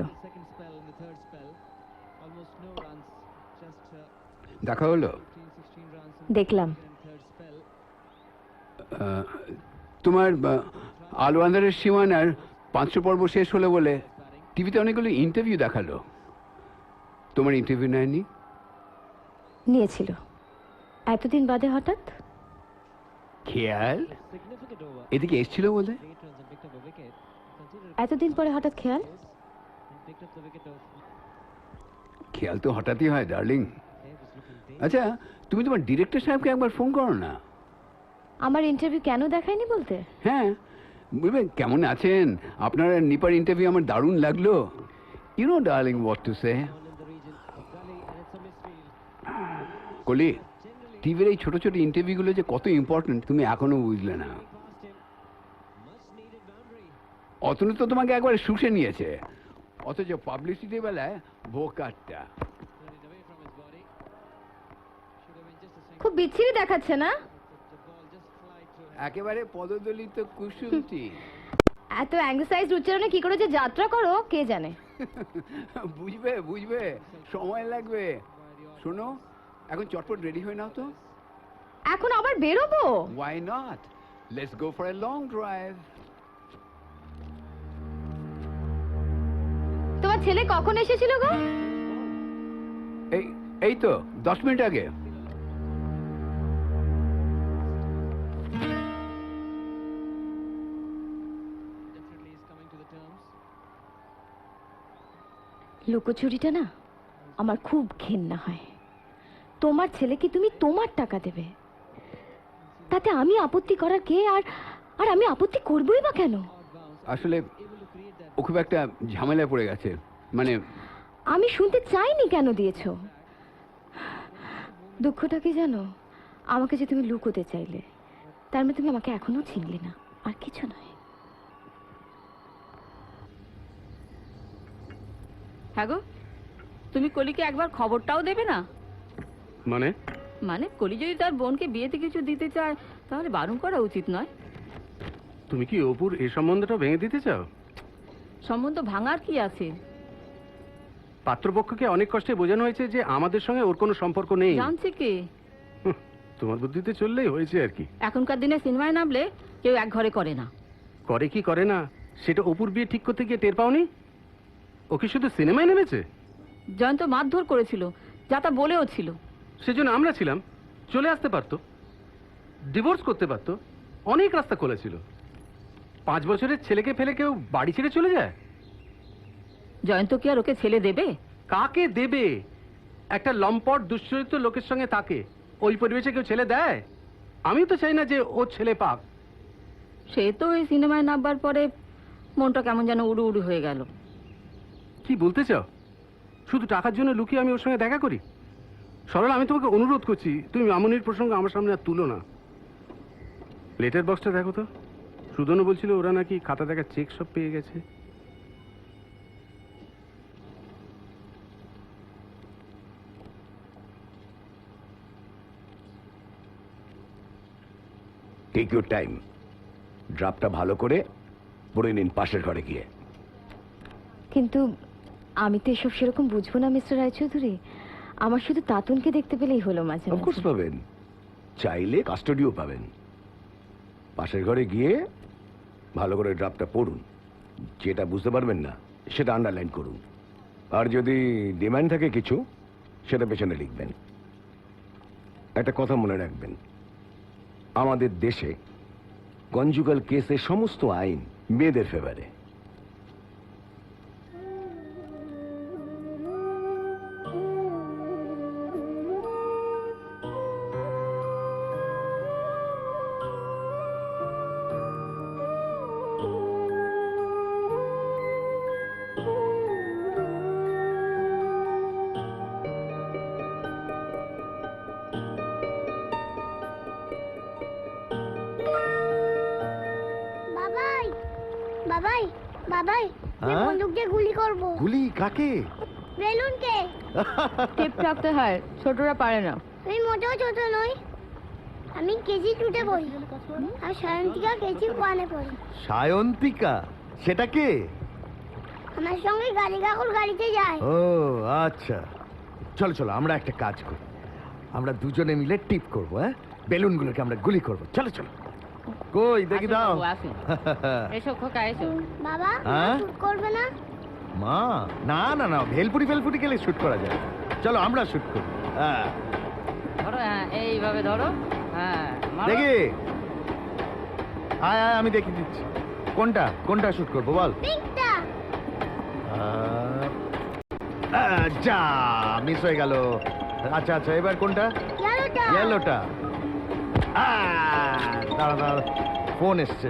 দেখা হলো? দেখলাম। তোমার আলো আন্ধারের সীমানার 500 পর্ব শেষ হলো বলে টিভিতে অনেকগুলো ইন্টারভিউ দেখালো। তোমার ইন্টারভিউ নেয়নি? নিয়েছিল। এতদিন বাদে হঠাৎ? খেয়াল এদিকে এসেছিল বলে। এতদিন পরে হঠাৎ খেয়াল? খেয়াল তো হঠাৎই হয় ডার্লিং। আচ্ছা, তুমি তোমার ডিরেক্টর সাহেবকে একবার ফোন করো না। আমার ইন্টারভিউ কেন দেখায়নি বলতে? হ্যাঁ, বলবেন কেমন আছেন, আপনার নিপার ইন্টারভিউ আমার দারুণ লাগলো। You know darling what to say. Koli, টিভির এই ছোট ছোট ইন্টারভিউগুলো যে কত ইম্পর্টেন্ট তুমি এখনো বুঝলে না। অতনু তো তোমাকে একবার শুষে নিয়েছে, অথচ পাবলিসিটি বেলায় বোকারটা। খুব বিচ্ছিরি দেখাচ্ছে না? একেবারে পদদলিত কুসুমটি। এত অ্যাংসাইজড উচ্চারণে কি করে যে যাত্রা করো কে জানে। বুঝবে বুঝবে, সময় লাগবে। শোনো, এখন চটপট রেডি হয়ে নাও তো। এখন আবার বেরোবো? Why not? Let's go for a long drive. তোমার ছেলে কখন এসেছিল গো? এই তো 10 মিনিট আগে। লুকোচুরিটা না আমার খুব ঘেন্না হয়। তোমার ছেলেকে তুমি তোমার টাকা দেবে, তাতে আমি আপত্তি করার কে? আর আমি আপত্তি করবই বা কেন? আসলে ও খুব একটা ঝামেলায় পড়ে গেছে। মানে আমি শুনতে চাইনি কেন দিয়েছো। দুঃখটা কি জানো, আমাকে যে তুমি লুকোতে চাইলে তার মানে তুমি আমাকে এখনো চিনলে না, আর কিছু নয়। হ্যাঁ গো, তুমি কলিকে একবার খবরটাও দেবে না? মানে? মানে কলি যদি তার বোনকে বিয়েতে কিছু দিতে চায় তাহলে বারণ করা উচিত নয়। তুমি কি অপুর এই সম্বন্ধটা ভেঙে দিতে চাও? সম্বন্ধ ভাঙার কি আছে? পাত্রপক্ষকে অনেক কষ্টে বোঝানো হয়েছে যে আমাদের সঙ্গে ওর কোনো সম্পর্ক নেই। জানছে কে? তোমার বুদ্ধিতে চললেই হয়েছে আর কি। এখনকার দিনে সিনেমায় নামলে কেউ এক ঘরে করে না। করে কি করে না সেটা অপুর বিয়ে ঠিক করতে গিয়ে টের পাওনি? ও কি শুধু সিনেমায় নেমেছে? জয়ন্ত মারধর করেছিল, যা তা বলেও ছিল। সেজন্য আমরা ছিলাম, চলে আসতে পারতো, ডিভোর্স করতে পারতো, অনেক রাস্তা খোলা ছিল। 5 বছরের ছেলেকে ফেলে কেউ বাড়ি ছেড়ে চলে যায়? জয়ন্ত কি আর ওকে ছেলে দেবে? কাকে দেবে? একটা লম্পট দুশ্চরিত্র লোকের সঙ্গে তাকে ওই পরিবেশে কেউ ছেলে দেয়? আমি তো চাই না যে ও ছেলে পাক। সে তো ওই সিনেমায় নামবার পরে মনটা কেমন যেন উড়ু উড়ু হয়ে গেল। কি বলতে চাও? শুধু টাকার জন্য লুকিয়ে আমি ওর সঙ্গে দেখা করি? সরলা, আমি তোমাকে অনুরোধ করছি, তুমি মামনির প্রসঙ্গ আমার সামনে আর তুলো না। লেটার বক্সটা দেখো তো। সুদনও বলছিল ওরা নাকি খাতা দেখা চেক সব পেয়ে গেছে। Take your time. ড্রাফটটা ভালো করে পড়ে নিন পাশের ঘরে গিয়ে। কিন্তু আমি তো এসব সেরকম বুঝবো না মিস্টার রায়চৌধুরী। আমার শুধু তাতুনকে দেখতে পেলেই হলো মাঝে অফকোর্স মাঝে। পাবেন, চাইলে কাস্টডিও পাবেন। পাশের ঘরে গিয়ে ভালো করে ড্রাফটটা পড়ুন, যেটা বুঝতে পারবেন না সেটা আন্ডারলাইন করুন, আর যদি ডিমান্ড থাকে কিছু সেটা পেছনে লিখবেন। একটা কথা মনে রাখবেন, আমাদের দেশে কনজুগাল কেসের সমস্ত আইন মেয়েদের ফেভারে। বাবাই বাবাই বাবাই আমি হ্যাঁ? বন্দুক দিয়ে গুলি করব। গুলি কাকে? বেলুনকে। টিপ রাখতে হয়, ছোটরা পারে না। আমি মোটেও ছোট নই, আমি কেজি 2-তে পড়ি, আর সায়ন্তিকা কেজি 1-এ পড়ি। সায়ন্তিকা? সেটা কে? আমার সঙ্গে গাড়ি কাকুর গাড়িতে যায়। ও আচ্ছা, চলো চলো আমরা একটা কাজ করি, আমরা দুজনে মিলে টিপ করবো। হ্যাঁ, বেলুনগুলোকে আমরা গুলি করবো। চলো চলো। কই দেখি দাও। এসো খোকা এসো। বাবা হ্যাঁ? শুট করবে না? মা না না না, ভেলপুরি ফেলপুরি গেলে শুট করা যায়। চলো আমরা শুট করি। হ্যাঁ ধরো, হ্যাঁ এইভাবে ধরো, হ্যাঁ মারো। দেখি। আয় আয়, আমি দেখি দিচ্ছি। কোনটা কোনটা শুট করবো বল। পিঙ্কটা। যা মিস হয়ে গেল। আচ্ছা আচ্ছা, এবার কোনটা? ইয়েলোটা। ইয়েলোটা। দাঁড়া দাঁড়া, ফোন এসছে।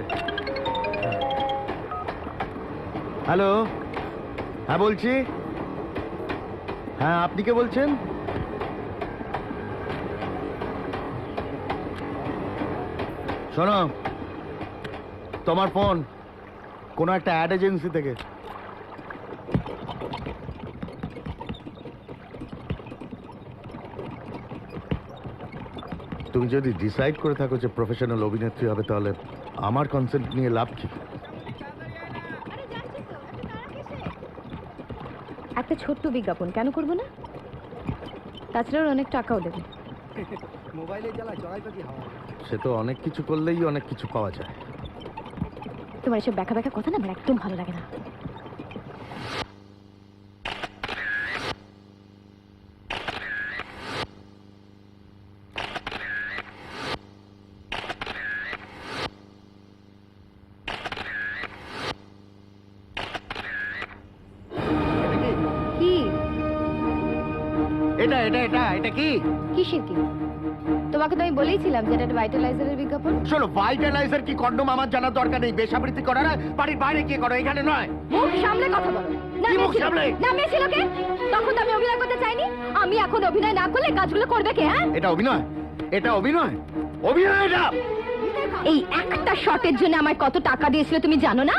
হ্যালো, হ্যাঁ বলছি। হ্যাঁ আপনি কে বলছেন? শোনো, তোমার ফোন কোনো একটা অ্যাড এজেন্সি থেকে। তুমি যদি ডিসাইড করে থাকো যে প্রফেশনাল অভিনেত্রী হবে, তাহলে আমার কনসেন্ট নিয়ে লাভ কি? একটা ছোট্ট বিজ্ঞাপন কেন করবো না? তাছাড়া অনেক টাকাও দেবে। মোবাইলে জ্বালা চড়াই পাখি হাওয়া। সে তো অনেক কিছু করলেই অনেক কিছু পাওয়া যায়। তোমার এসব ব্যাখ্যা ব্যাখ্যা কথা না আমার একদম ভালো লাগে না। কি এটা এটা এটা এটা কি? কিসের কি? তোমাকে তো আমি বলেইছিলাম যে এটা একটা ভাইটালাইজারের বিজ্ঞাপন। শোনো, ভাইটালাইজার কি কন্ডম আমার জানার দরকার নেই। বেসাবৃত্তি করার বাড়ির বাইরে গিয়ে করো, এখানে নয়। মুখ সামলে কথা বলো। না কি মুখ মেয়ে ছিল সামলে? কে? না মেয়ে ছিল কে? তখন তো আমি অভিনয় করতে চাইনি। আমি এখন অভিনয় না করলে কাজগুলো করবে কে? হ্যাঁ, এটা অভিনয়, এটা অভিনয়, অভিনয় এটা। এই একটা শটের জন্য আমায় কত টাকা দিয়েছিল তুমি জানো না?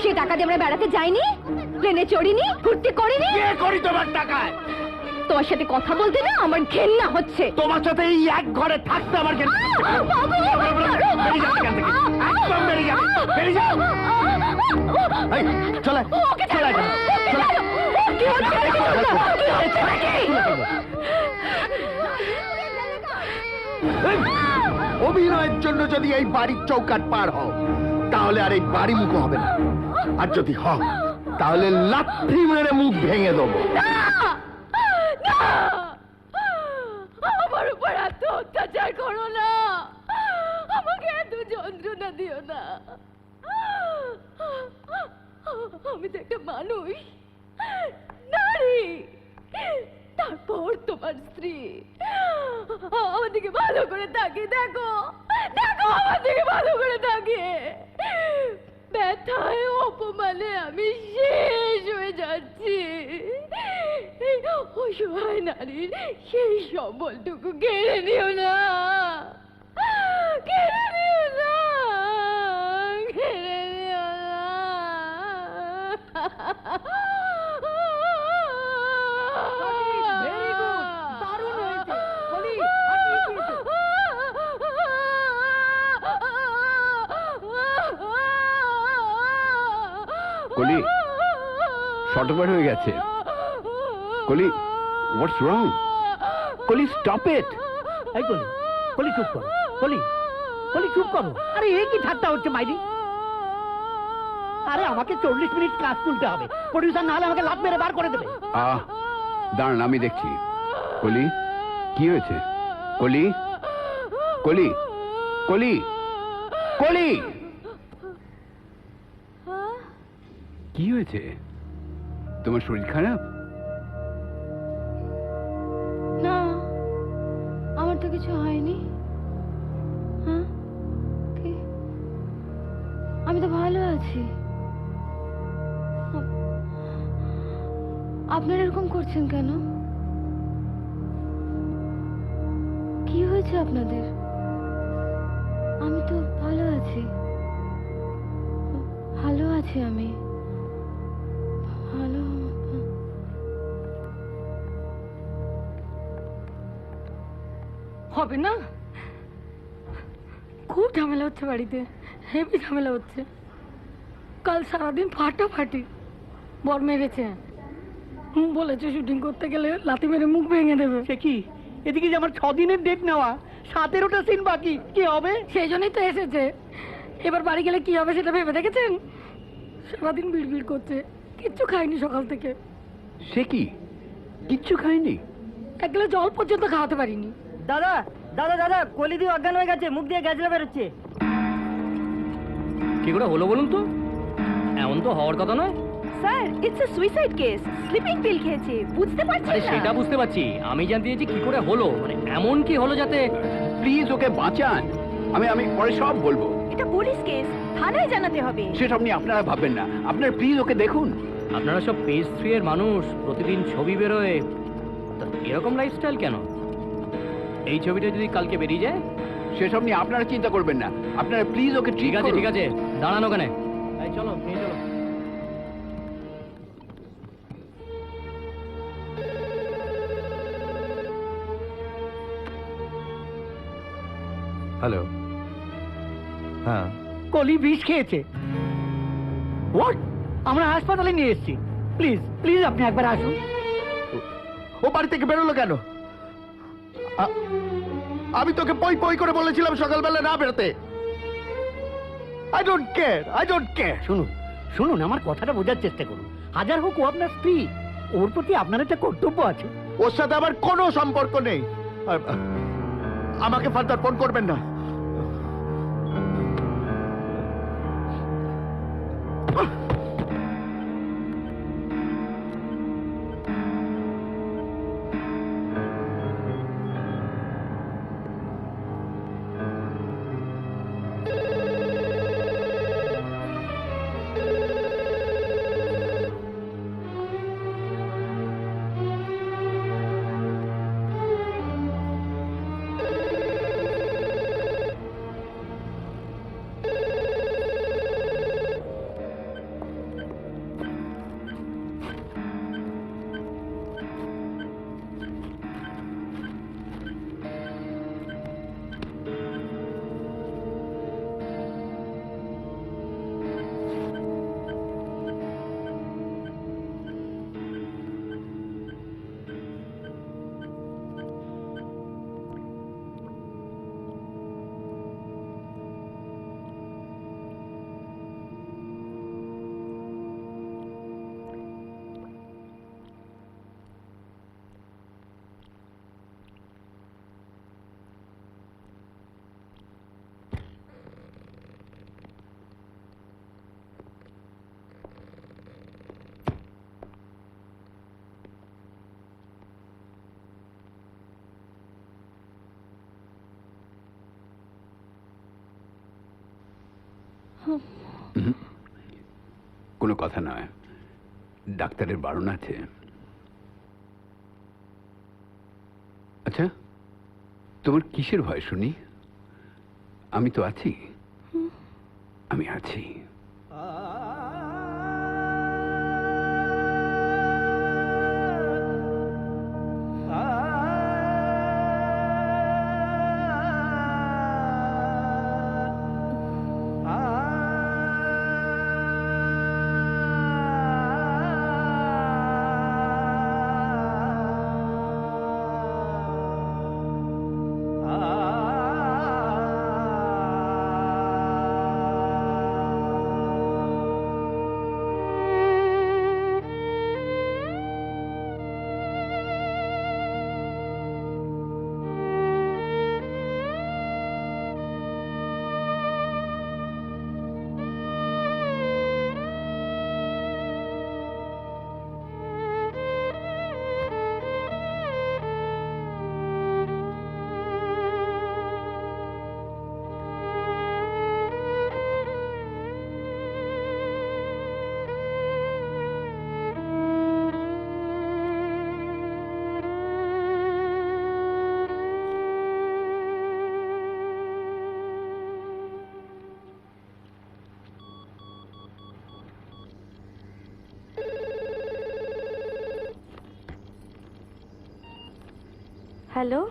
সে টাকা দিয়ে আমরা বেড়াতে যাইনি, প্লেনে চড়িনি, ফুর্তি করিনি। কে করি তোমার টাকায়? তোমার সাথে কথা বলতে না আমার ঘেন্না হচ্ছে। তোমার সাথে এই এক ঘরে থাকতে আমার ঘেন্না হচ্ছে। বেরিয়ে যাও এখান থেকে, একদম বেরিয়ে যাও, বেরিয়ে যাও। এই, চলে চলে যা, চলে। এই, অভিনয়ের জন্য যদি এই বাড়ির চৌকাট পার হও, তাহলে আর এই বাড়ি মুখ হবে না। আর যদি হও, তাহলে লাথি মেরে মুখ ভেঙে দেবো। আমার উপর এত অত্যাচার করো না, আমাকে এত যন্ত্রণা দিও না। আমি তো একটা মানুষ, নারী, তারপর তোমার স্ত্রী। আমার দিকে ভালো করে তাকিয়ে দেখো, দেখো আমার দিকে ভালো করে তাকিয়ে। ব্যথায় অপমানে আমি শেষ হয়ে যাচ্ছি। এই অসহায় নারীর সেই সম্বলটুকু কেড়ে নিও না, কেড়ে নিও না, কেড়ে নিও না। ভেরি গুড, দারুণ হয়েছে। বলি কলি, শর্টওভার হয়ে গেছে। কলি, হোয়াটস রং? কলি, স্টপ ইট। এই কলি, কলি চুপ করো, কলি, কলি চুপ করো। আরে এ কি ঠাট্টা হচ্ছে মাইরি? আরে আমাকে 40 মিনিট ক্লাস তুলতে হবে, প্রডিউসার না হলে আমাকে লাত মেরে বার করে দেবে। দাঁড়ান, আমি দেখছি। কলি, কি হয়েছে? কলি, কলি, কলি, কলি, কি হয়েছে? তোমার শরীর খারাপ? না, আমার তো কিছু হয়নি। হ্যাঁ, কি? আমি তো ভালো আছি। আপনারা এরকম করছেন কেন? কি হয়েছে আপনাদের? আমি তো ভালো আছি, ভালো আছি আমি, ভালো। হবে না, খুব ঝামেলা হচ্ছে বাড়িতে, হেভি ঝামেলা হচ্ছে। কাল সারাদিন ফাটাফাটি, বর মেরেছে, বলেছে শুটিং করতে গেলে লাথি মেরে মুখ ভেঙে দেবে। সে কি? এদিকে যে আমার 6 দিনের ডেট নেওয়া, 17টা সিন বাকি, কি হবে? সেই জন্যই তো এসেছে। এবার বাড়ি গেলে কি হবে সেটা ভেবে দেখেছেন? সারাদিন বিড়বিড় করছে, কিচ্ছু খায়নি সকাল থেকে। সে কি? কিচ্ছু খায়নি? এক গ্লাস জল পর্যন্ত খাওয়াতে পারিনি। দাদা, দাদা, দাদা, কলি দিয়ে অজ্ঞান হয়ে গেছে, মুখ দিয়ে গ্যাজলা বেরোচ্ছে। কি করে হলো বলুন তো? এমন তো হওয়ার কথা নয়। Sir, it's a suicide case. Sleeping pill খেয়েছে, বুঝতে পারছেন আরে না? সেটা বুঝতে পারছি, আমি জানতে চাইছি কি করে হলো, মানে এমন কি হলো যাতে। প্লিজ ওকে বাঁচান, আমি পরে সব বলবো। এটা পুলিশ কেস, থানায় জানাতে হবে। সেসব নিয়ে আপনারা ভাববেন না, আপনারা প্লিজ ওকে দেখুন। আপনারা সব পেজ 3 এর মানুষ, প্রতিদিন ছবি বেরোয়, তা এরকম লাইফস্টাইল কেন? এই ছবিটা যদি কালকে বেরিয়ে যায়? সেসব নিয়ে আপনারা চিন্তা করবেন না, আপনারা প্লিজ ওকে ঠিক আছে, ঠিক আছে, দাঁড়ানো কেন? এই চলো, নিয়ে চলো। হ্যালো, হ্যাঁ, কলি বিষ খেয়েছে। হোয়াট? আমরা হাসপাতালে নিয়ে এসেছি। প্লিজ, প্লিজ আপনি একবার আসুন। ও বাড়ি থেকে বেরোলো কেন? আমি তোকে পই পই করে বলেছিলাম সকালবেলা না বেরোতে। I don't care, I don't care. শুনুন, শুনুন, আমার কথাটা বোঝার চেষ্টা করুন। হাজার হোক ও আপনার স্ত্রী, ওর প্রতি আপনার একটা কর্তব্য আছে। ওর সাথে আমার কোনো সম্পর্ক নেই। আমাকে ফার্দার ফোন করবেন না। কোনো কথা নয়, ডাক্তারের বারণ আছে। আচ্ছা, তোমার কিসের ভয় শুনি? আমি তো আছি, আমি আছি। হ্যালো,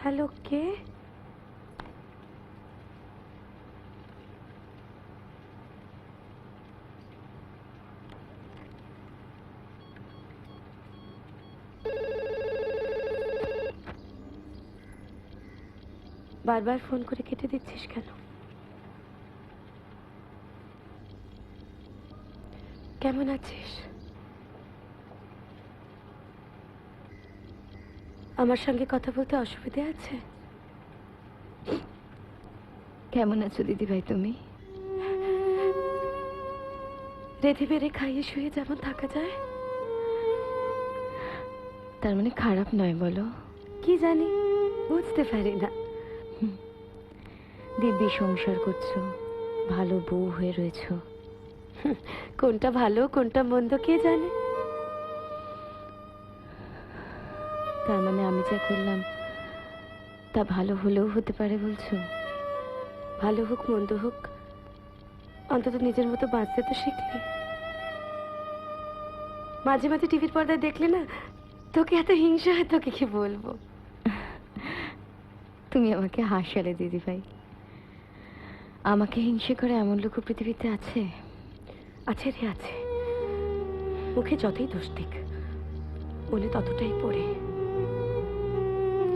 হ্যালো, কে? বারবার ফোন করে কেটে দিচ্ছিস কেন? কেমন আছিস? আমার সঙ্গে কথা বলতে অসুবিধা আছে? কেমন আছো দিদিভাই তুমি? রেধে বেড়ে খাইয়ে শুয়ে যেমন থাকা যায়। তার মানে খারাপ নয় বলো? কি জানি, বুঝতে পারি না। দিব্যি সংসার করছো, ভালো বউ হয়ে রয়েছো। কোনটা ভালো কোনটা মন্দ কে জানে? তার মানে আমি যা করলাম তা ভালো হলেও হতে পারে বলছো? ভালো হোক মন্দ হোক, অন্তত নিজের মতো বাঁচতে তো শিখলি। মাঝে মাঝে টিভির পর্দায় দেখলে না তোকে এত হিংসা হয়, তোকে কি বলবো। তুমি আমাকে হাসালে দিদিভাই। আমাকে হিংসে করে এমন লোক পৃথিবীতে আছে? আছে রে আছে, মুখে যতই দোষ দিক মনে ততটাই পড়ে।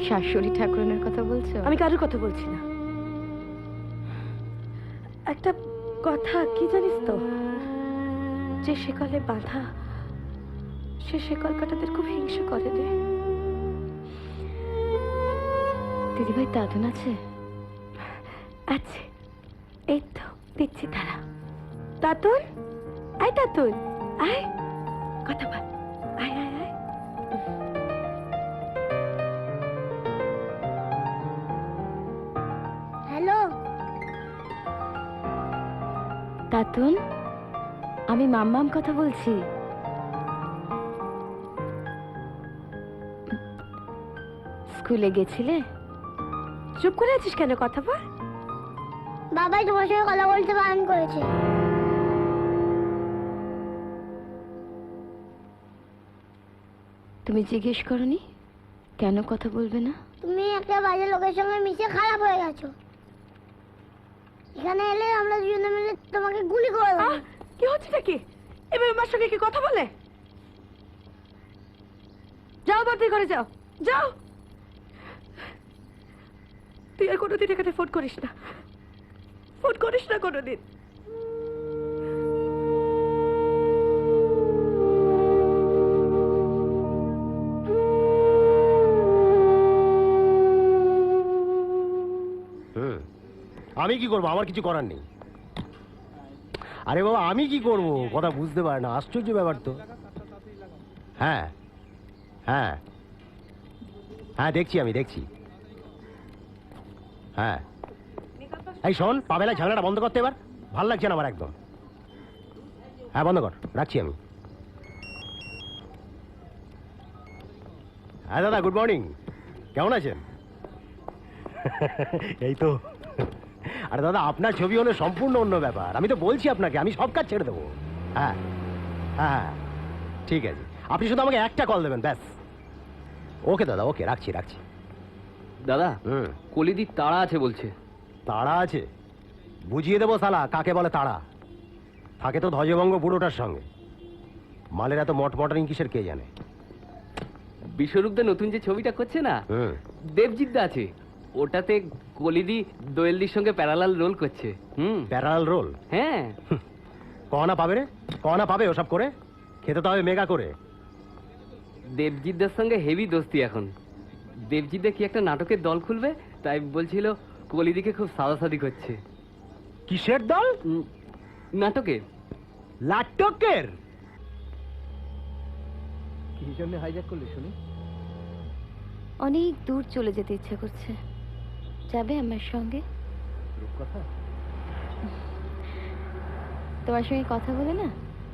শাশুড়ি ঠাকুরনের কথা বলছো? আমি কারোর কথা বলছি না। একটা কথা কি জানিস তো, যে শেকলে বাঁধা সে শেকল কাটাদের খুব হিংসা করে রে। দিদিভাই দাদুন আছে? আছে, এই তো দিচ্ছি তারা। তাতুন, আয় তাতুন, আয় কথা বল, আয় আয় আয়। হ্যালো, তাতুন, আমি মাম্মাম কথা বলছি। স্কুলে গেছিলে? চুপ করে আছিস কেন? কথা বল। বাবাই তোমার সঙ্গে কথা বলতে বারণ করেছে। তুমি জিজ্ঞেস করনি কেন কথা বলবে না? তুমি একটা বাজে লোকের সঙ্গে মিশে খারাপ হয়ে গেছো। এখানে এলে আমরা দুজনে মিলে তোমাকে গুলি করে দেবো। কি হচ্ছে নাকি? এবার আমার সঙ্গে কি কথা বলে? যাও বাপি ঘরে যাও, যাও। তুই আর কোনোদিন এখানে ফোন করিস না, ফোন করিস না কোনোদিন। আমি কি করবো? আমার কিছু করার নেই। আরে বাবা আমি কি করব? কথা বুঝতে পারে না, আশ্চর্য ব্যাপার তো। হ্যাঁ হ্যাঁ হ্যাঁ, দেখছি আমি দেখছি। হ্যাঁ, এই শোন, পাবেলা ঝামেলাটা বন্ধ করতে এবার। ভাল লাগছে না আমার একদম। হ্যাঁ বন্ধ কর, রাখছি আমি। হ্যাঁ দাদা, গুড মর্নিং, কেমন আছেন? এই তো। আরে দাদা, আপনার ছবি হলে সম্পূর্ণ অন্য ব্যাপার। আমি তো বলছি আপনাকে, আমি সব কাজ ছেড়ে দেবো। হ্যাঁ হ্যাঁ ঠিক আছে, আপনি শুধু আমাকে একটা কল দেবেন ব্যাস। ওকে দাদা, ওকে, রাখছি রাখছি। দাদা, কলিদির তাড়া আছে বলছে। তাড়া আছে? বুঝিয়ে দেবো শালা কাকে বলে তাড়া। থাকে তো ধ্বজভঙ্গ বুড়োটার সঙ্গে। মালের এত মটমটারিং কিসের কে জানে। বিশ্বরূপদা নতুন যে ছবিটা করছে না, দেবজিৎদা আছে ওটাতে। কলিদি দোয়েলদির সঙ্গে প্যারালাল রোল করছে। Parallel role? হ্যাঁ। কনা পাবে রে, কনা পাবে ওসব করে? খেতে তো হবে মেগা করে। দেবজিৎদার সঙ্গে হেভি দোস্তি এখন। দেবজিৎদা কি একটা নাটকের দল খুলবে, তাই বলছিল কলিদিকে খুব সাদাসাদি করছে। কিসের দল? নাটকের। নাটকের? কি জন্য হাইজ্যাক করলে শুনি? অনেক দূর চলে যেতে ইচ্ছা করছে। যাবে আমার সঙ্গে? কথা তোমার সঙ্গে কথা বলে না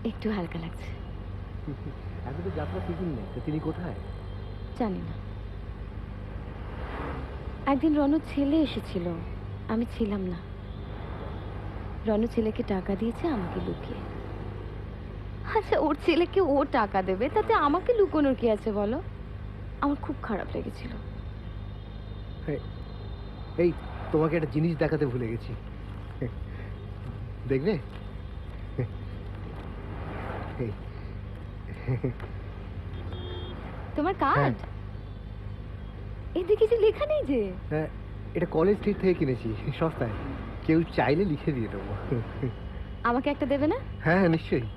একটু হালকা লাগছে। এখন তো যাত্রা সিজন নেই, তো তিনি কোথায়? জানি না। একদিন রণুর ছেলে এসেছিল, আমি ছিলাম না। রণু ছেলেকে টাকা দিয়েছে আমাকে লুকিয়ে। আচ্ছা, ওর ছেলেকে ও টাকা দেবে, তাতে আমাকে লুকোনোর কি আছে বলো? আমার খুব খারাপ লেগেছিল। এই তোমাকে একটা জিনিস দেখাতে ভুলে গেছি, দেখবে? তোমার কার্ড? এতে কিছু লেখা নেই যে? হ্যাঁ, এটা কলেজ স্ট্রিট থেকে কিনেছি, সস্তায়। কেউ চাইলে লিখে দিয়ে দেবো। আমাকে একটা দেবে না? হ্যাঁ, নিশ্চয়ই।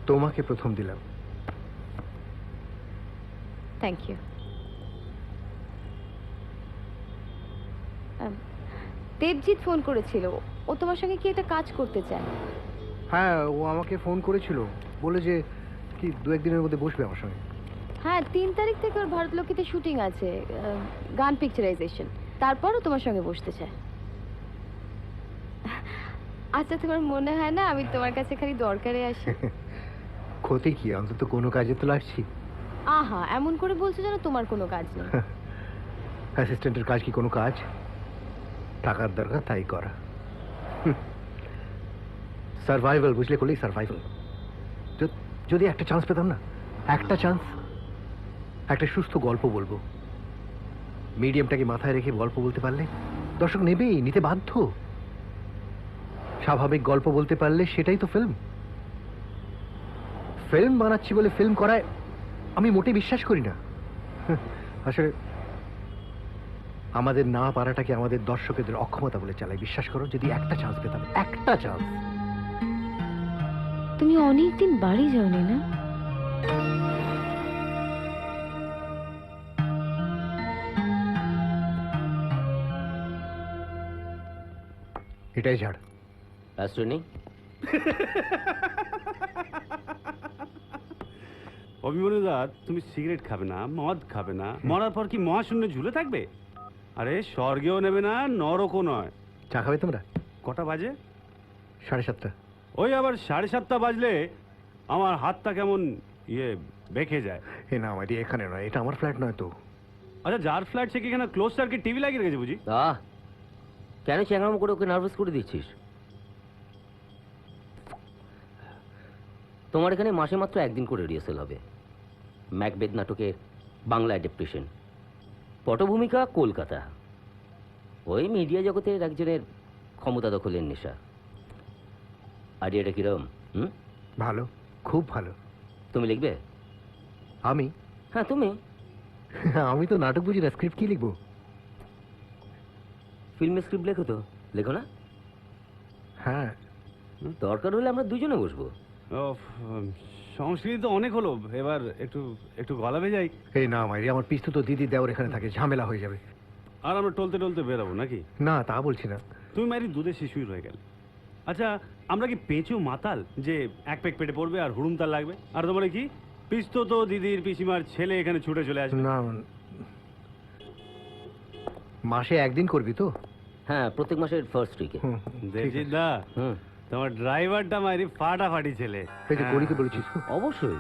তোমাকে প্রথম দিলাম। Thank you. দেবজিৎ ফোন করেছিল, ও তোমার সঙ্গে কি একটা কাজ করতে চায়। হ্যাঁ, ও আমাকে ফোন করেছিল, বলে যে কি 2-1 দিনের মধ্যে বসবে আমার সঙ্গে। হ্যাঁ, 3 তারিখ থেকে ওর ভারতলক্ষ্মীতে শুটিং আছে, গান পিকচারাইজেশন। তারপরও তোমার সঙ্গে বসতে চায়। আচ্ছা, তোমার মনে হয় না আমি তোমার কাছে খালি দরকারে আসি? ক্ষতি কি, অন্তত কোনো কাজে তো লাগছি। আহা, এমন করে বলছো যেন তোমার কোনো কাজ নেই। অ্যাসিস্ট্যান্টের কাজ কি কোনো কাজ? টাকার দরকার তাই করা। সার্ভাইভাল, বুঝলে, করলেই সার্ভাইভাল। যদি একটা চান্স পেতাম না, একটা চান্স, একটা সুস্থ গল্প বলবো, মিডিয়ামটাকে মাথায় রেখে গল্প বলতে পারলে দর্শক নেবেই, নিতে বাধ্য। স্বাভাবিক গল্প বলতে পারলে সেটাই তো ফিল্ম। ফিল্ম বানাচ্ছি বলে ফিল্ম করায় আমি মোটেই বিশ্বাস করি না। আসলে আমাদের না পারাটাকে আমাদের দর্শকদের অক্ষমতা বলে চালাই। বিশ্বাস করো, যদি একটা চান্স পেতাম, একটা চান্স। তুমি অনেকদিন বাড়ি যাওনি না? এটাই ঝাড়। রাষ্ট্রনী অভিমন্যু দা, তুমি সিগারেট খাবে না, মদ খাবে না, মরার পর কি মহাশূন্য ঝুলে থাকবে? আরে স্বর্গেও নেবে না, নরকও নয়। চা খাবে তোমরা? কটা বাজে? 7:30। ওই আবার 7:30 বাজলে আমার হাতটা কেমন বেঁকে যায়। এ না, আমার এখানে নয়, এটা আমার ফ্ল্যাট নয় তো। আচ্ছা, যার ফ্ল্যাট সে কি এখানে ক্লোজ সার্কিট টিভি লাগিয়ে রেখেছে বুঝি? কেন চ্যাংড়ামো করে ওকে নার্ভাস করে দিচ্ছিস? তোমার এখানে মাসে মাত্র 1 দিন করে রিহার্সেল হবে। ম্যাকবেথ নাটকের বাংলা অ্যাডাপ্টেশন, পটভূমিকা কলকাতা। ওই মিডিয়া জগতের একজনের ক্ষমতা দখলের নেশা। আইডিয়াটা কিরম? ভালো, খুব ভালো। তুমি লিখবে? আমি? হ্যাঁ, তুমি। আমি তো নাটক বুঝি না, স্ক্রিপ্ট কি লিখবো? ফিল্মের স্ক্রিপ্ট লেখো তো, লেখো না? হ্যাঁ, দরকার হলে আমরা দুজনে বসবো। সংস্কৃতি তো অনেক হলো, এবার একটু একটু গলা ভেজাই। এই না মাইরি, আমার পিস্তু তো দিদি দেওর এখানে থাকে, ঝামেলা হয়ে যাবে। আর আমরা টলতে টলতে বেরাবো নাকি? না, তা বলছি না। তুমি মাইরি দুধের শিশুই রয়ে গেল। আচ্ছা, আমরা কি পেঁচু মাতাল যে এক পেক পেটে পড়বে আর হুড়ুমতাল লাগবে? আর তোমার কি পিস্তু তো দিদির পিসিমার ছেলে এখানে ছুটে চলে আসবে? না, মাসে 1 দিন করবি তো? হ্যাঁ, প্রত্যেক মাসের ফার্স্ট উইকে। দেবজিৎ দা, তোমার ড্রাইভারটা মাইরি ফাটাফাটি ছেলে। গরিকে বলেছিস? অবশ্যই।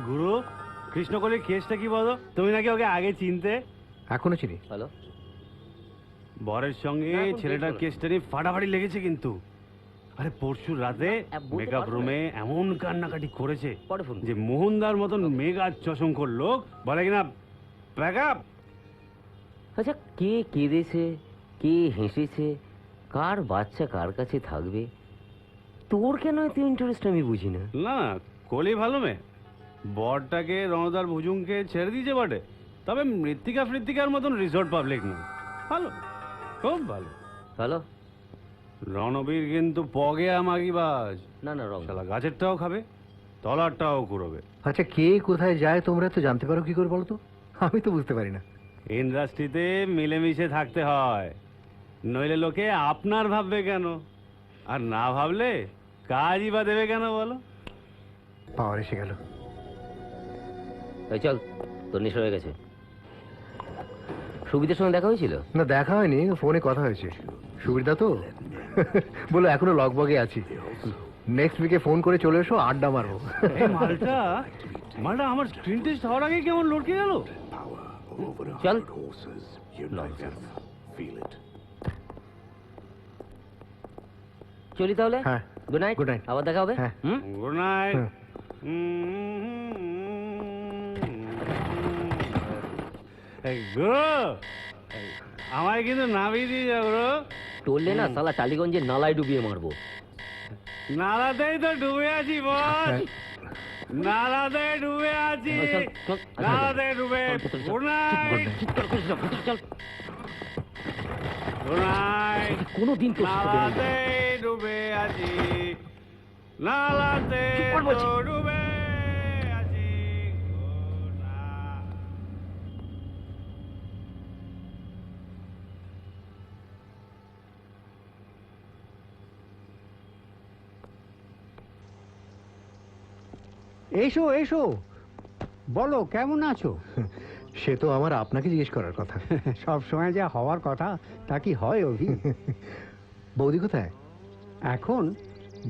গুরু, কৃষ্ণকলির কেসটা কি বলো? তুমি নাকি ওকে আগে চিনতে? এখনো চিনি। হ্যালো। বরের সঙ্গে ছেলেটার কেসটা নিয়ে ফাটাফাটি লেগেছে কিন্তু। আরে পরশু রাতে মেকআপ রুমে এমন কান্নাকাটি করেছে যে মোহনদার মতন মেগা চশঙ্কর লোক বলে কিনা ব্যাকআপ। আচ্ছা, কে কেঁদেছে, কে হেসেছে, কার বাচ্চা কার কাছে থাকবে, তোর কেন এত ইন্টারেস্ট আমি বুঝি না। না, কলি ভালো মেয়ে। বরটাকে রণদার ভুজুংকে ছেড়ে দিয়েছে বটে, তবে মৃত্তিকার মতন রিসোর্ট পাবলিক নয়। ভালো, খুব ভালো। ভালো। রণবীর কিন্তু পগে আমাগিবাজ। না না, রং। শালা গাছেরটাও খাবে, তলারটাও কুড়োবে। আচ্ছা, কে কোথায় যায় তোমরা তো জানতে পারো কি করে বলো তো? আমি তো বুঝতে পারি না। ইন্ডাস্ট্রিতে মিলেমিশে থাকতে হয়, নইলে লোকে আপনার ভাববে কেন? আর না ভাবলে কাজই বা দেবে কেন বলো? পাওয়ার এসে গেল। চল, তোর নেশা হয়ে গেছে। সুবিধার সঙ্গে দেখা হয়েছিল? না, দেখা হয়নি, ফোনে কথা হয়েছে। সুবিধা তো বলো এখনো লগবগে আছি, নেক্সট উইকে ফোন করে চলে এসো, আড্ডা মারবো। মালটা আমার স্ক্রিন টেস্ট হওয়ার আগে কেমন লড়কে গেল। চল চলি তাহলে। হ্যাঁ, গুড নাইট। Good night. আবার দেখা হবে। হ্যাঁ, গুড নাইট। গুরু, আমায় কিন্তু নামিয়ে দিয়ে যাও গুরু। টললে না সালা টালিগঞ্জের নালায় ডুবিয়ে মারবো। নালাতেই তো ডুবে আছি বস, নালাতে ডুবে আছি, নালাতে ডুবে। Good night. Good night. কোনোদিন তো নালাতে ডুবে আছি, নালাতে তো ডুবে আছি। এসো এসো, বলো কেমন আছো? সে তো আমার আপনাকে জিজ্ঞেস করার কথা। সব সময় যা হওয়ার কথা তা কি হয় অভি? বৌদি কোথায়? এখন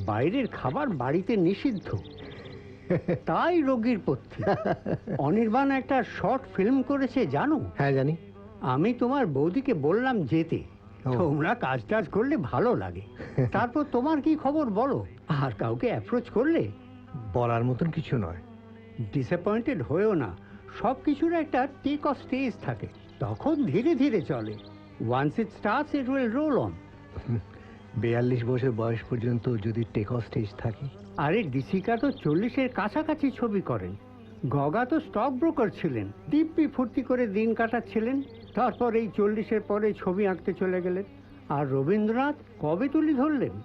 বাইরের খাবার বাড়িতে নিষিদ্ধ, তাই রোগীর পথ্যে। অনির্বাণ একটা শর্ট ফিল্ম করেছে জানো? হ্যাঁ জানি। আমি তোমার বৌদিকে বললাম যেতে, তোমরা কাজ টাজ করলে ভালো লাগে। তারপর তোমার কি খবর বলো? আর কাউকে অ্যাপ্রোচ করলে? বলার মতন কিছু নয়। ডিসঅ্যাপয়েন্টেড হয়েও না, সব কিছুর একটা টেক অফ স্টেজ থাকে, তখন ধীরে ধীরে চলে। Once it starts it will roll on. 42 বছর বয়স পর্যন্ত যদি টেক অফ স্টেজ থাকে। আরে ডিসিকা তো 40-এর কাছাকাছি ছবি করেন, গগা তো স্টক ব্রোকার ছিলেন, দিব্যি ফুর্তি করে দিন কাটাচ্ছিলেন। তারপর এই 40-এর পরে ছবি আঁকতে চলে গেলেন। আর রবীন্দ্রনাথ কবে তুলি ধরলেন?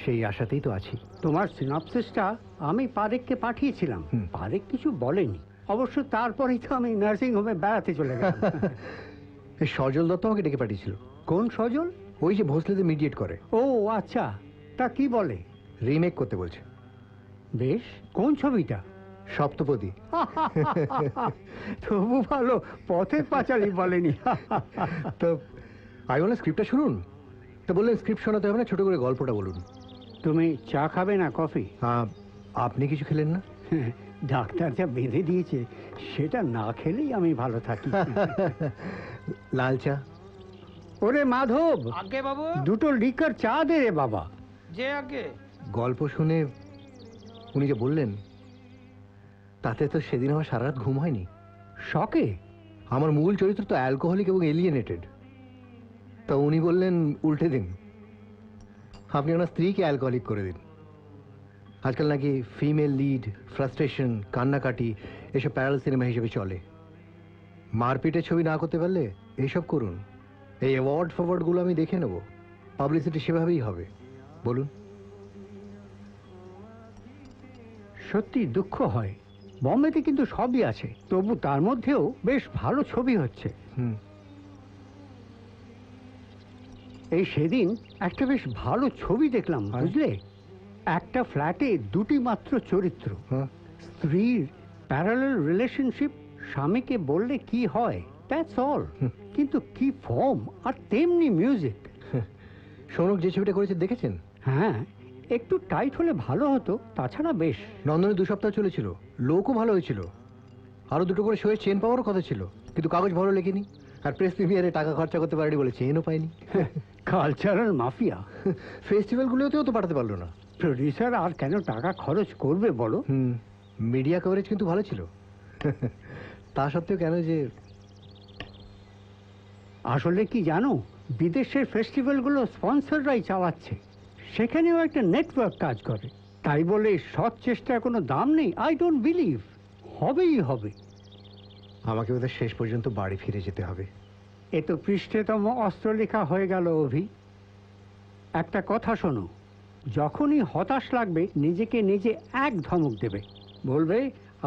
সেই আশাতেই তো আছি। তোমার সিনপসিসটা আমি পারেককে পাঠিয়েছিলাম, পারেক কিছু বলেনি। অবশ্য তারপরেই তো আমি নার্সিং হোমে বেড়াতে চলে গেলাম। সজল দত্ত আমাকে ডেকে পাঠিয়েছিল। কোন সজল? ওই যে ভোসলেতে মিডিয়েট করে। ও আচ্ছা, তা কি বলে? রিমেক করতে বলছে। বেশ, কোন ছবিটা? সপ্তপদী। তবু ভালো পথের পাঁচালী বলেনি। তো আমি বললাম স্ক্রিপ্টটা শুনুন, তো বললেন স্ক্রিপ্ট শোনাতে হবে না, ছোট করে গল্পটা বলুন। তুমি চা খাবে না কফি? আপনি কিছু খেলেন না? ডাক্তার যা বেঁধে দিয়েছে সেটা না খেলেই আমি ভালো থাকি। লাল চা। ওরে মাধব, আগে বাবু, দুটো লিকার চা দে রে বাবা। যে আগে। গল্প শুনে উনি যে বললেন, তাতে তো সেদিন আমার সারা রাত ঘুম হয়নি। শকে? আমার মূল চরিত্র তো অ্যালকোহলিক এবং এলিয়েনেটেড। তা উনি বললেন উল্টে দিন, আপনি ওনার স্ত্রীকে অ্যালকোহলিক করে দিন। আজকাল নাকি ফিমেল লিড, ফ্রাস্ট্রেশন, কান্নাকাটি এসব প্যারাল সিনেমা হিসেবে চলে। মারপিটের ছবি না করতে পারলে এইসব করুন। এই অ্যাওয়ার্ড ফরওয়ার্ডগুলো আমি দেখে নেব, পাবলিসিটি সেভাবেই হবে। বলুন। সত্যি দুঃখ হয়, বম্বেতে কিন্তু সবই আছে, তবু তার মধ্যেও বেশ ভালো ছবি হচ্ছে। এই সেদিন একটা বেশ ভালো ছবি দেখলাম, বুঝলে? একটা ফ্ল্যাটে দুটি মাত্র চরিত্র, স্ত্রীর প্যারালাল রিলেশনশিপ, স্বামীকে বললে কি হয়, দ্যাটস অল। কিন্তু কি ফর্ম, আর তেমনি মিউজিক। সৌনক যে ছবিটা করেছে দেখেছেন? হ্যাঁ, একটু টাইট হলে ভালো হতো, তাছাড়া বেশ। নন্দনে 2 সপ্তাহ চলেছিল, লোকও ভালো হয়েছিল। আরো দুটো করে শোয়ের চেন পাওয়ারও কথা ছিল, কিন্তু কাগজ ভালো লেখেনি। আর প্রেস প্রিমিয়ারে টাকা খরচা করতে পারেনি বলে চেনও পায়নি। Cultural mafia. ফেস্টিভ্যালগুলোতেও তো পাঠাতে পারলো না। প্রডিউসার আর কেন টাকা খরচ করবে বলো? মিডিয়া কভারেজ কিন্তু ভালো ছিল। তা সত্ত্বেও কেন যে, আসলে কি জানো, বিদেশের ফেস্টিভ্যালগুলো স্পন্সররাই চালাচ্ছে, সেখানেও একটা নেটওয়ার্ক কাজ করে। তাই বলে সৎ চেষ্টার কোনো দাম নেই, আই ডোন্ট বিলিভ। হবেই হবে। আমাকে বোধহয় শেষ পর্যন্ত বাড়ি ফিরে যেতে হবে। এ তো পৃষ্ঠতম অস্ত্রলেখা হয়ে গেল অভি। একটা কথা শোনো, যখনই হতাশ লাগবে নিজেকে নিজে এক ধমক দেবে, বলবে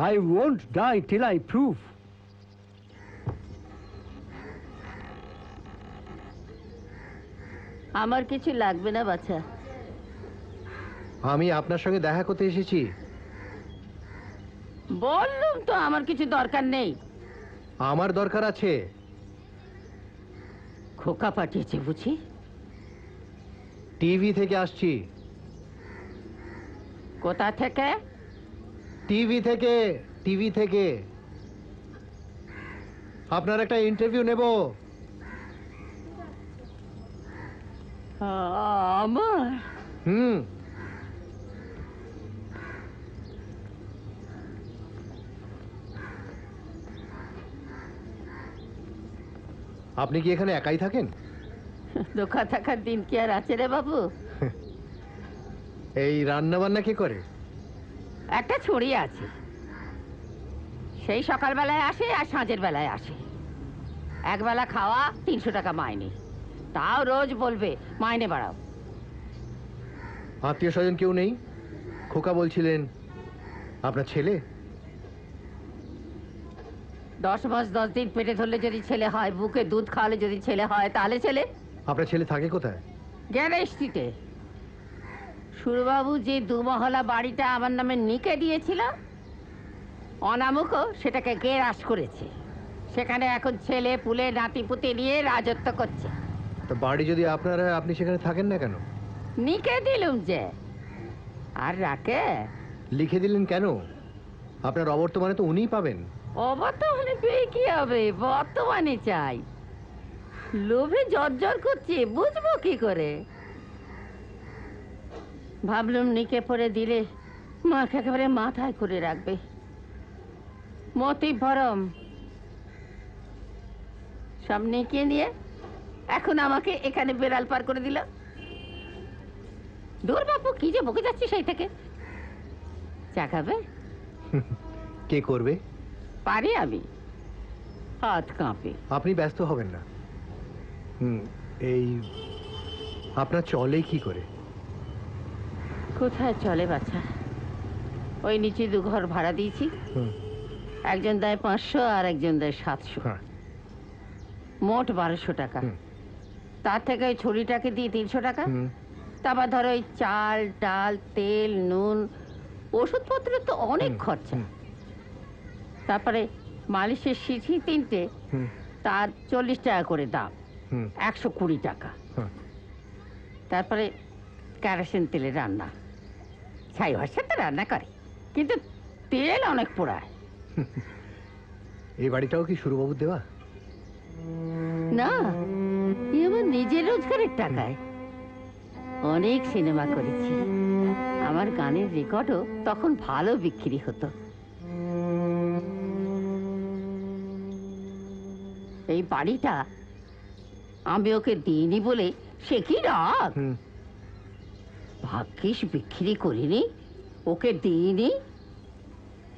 I won't die till I prove. আমার কিছু লাগবে না বাচ্চা। আমি আপনার সঙ্গে দেখা করতে এসেছি। বললুম তো আমার কিছু দরকার নেই। আমার দরকার আছে। খোকা পাঠিয়েছে বুঝি? টিভি থেকে আসছি। কোথা থেকে? টিভি থেকে আপনার একটা ইন্টারভিউ নেব। আমার? আপনি কি এখানে একাই থাকেন? দোকা থাকার দিন কি আর আছে রে বাবু? এই রান্না বান্না কে করে? একটা ছড়ি আছে, সেই সকালবেলায় আসে আর সাঁঝের বেলায় আসে। একবেলা খাওয়া 300 টাকা মাইনে, তাও রোজ বলবে মাইনে বাড়াও। আত্মীয় স্বজন কেউ নেই? খোকা বলছিলেন আপনার ছেলে। 10 মাস 10 দিন পেটে ধরলে যদি ছেলে হয়, বুকে দুধ খাওয়ালে যদি ছেলে হয়, তাহলে ছেলে। আপনার ছেলে থাকে কোথায়? গ্যারেজটিতে। সুরবাবু যে 2 মহলা বাড়িটা আমার নামে নিকে দিয়েছিল, অনামুকও সেটাকে গেরাস করেছে। সেখানে এখন ছেলে পুলে নাতি পুতি নিয়ে রাজত্ব করছে। তো বাড়ি যদি আপনার হয়, আপনি সেখানে থাকেন না কেন? নিকে দিলুম যে, আর রাখে। লিখে দিলেন কেন? আপনার অবর্তমানে তো উনিই পাবেন। অবর্তমানে পেয়ে কি হবে, বর্তমানে চাই। লোভে জর্জর করছে, বুঝবো কি করে? ভাবলুম নিকে পড়ে দিলে মাকে একেবারে মাথায় করে রাখবে। মতি ভরম সব নিকে নিয়ে এখন আমাকে এখানে বেড়াল পার করে দিল। দূর বাপু, কি যে বকে যাচ্ছে সেই থেকে। চাকাবে কে করবে? পারি আমি, হাত কাঁপে। আপনি ব্যস্ত হবেন না। এই আপনার চলে কি করে? কোথায় চলে বাচ্চা? ওই নিচে 2 ঘর ভাড়া দিয়েছি। একজন দেয় 500 আর একজন দেয় 700, মোট 1200 টাকা। তার থেকে ওই ছড়িটাকে দিই 300 টাকা। তারপর ধরো ওই চাল ডাল তেল নুন ওষুধপত্র তো অনেক খরচা। তারপরে মালিশের সিঁথি 3টে, তার 40 টাকা করে দাম, 120 টাকা। তারপরে কেরোসিন তেলে রান্না, ছাই ভাষাতে রান্না করে, কিন্তু তেল অনেক পোড়ায়। এই বাড়িটাও কি সুরবাবুর দেওয়া? না, এ আমার নিজের রোজগারের টাকায়। অনেক সিনেমা করেছি, আমার গানের রেকর্ডও তখন ভালো বিক্রি হতো। এই বাড়িটা আমি ওকে দিইনি বলে সে কি রাগ। ভাগ্যিস বিক্রি করিনি, ওকে দিইনি।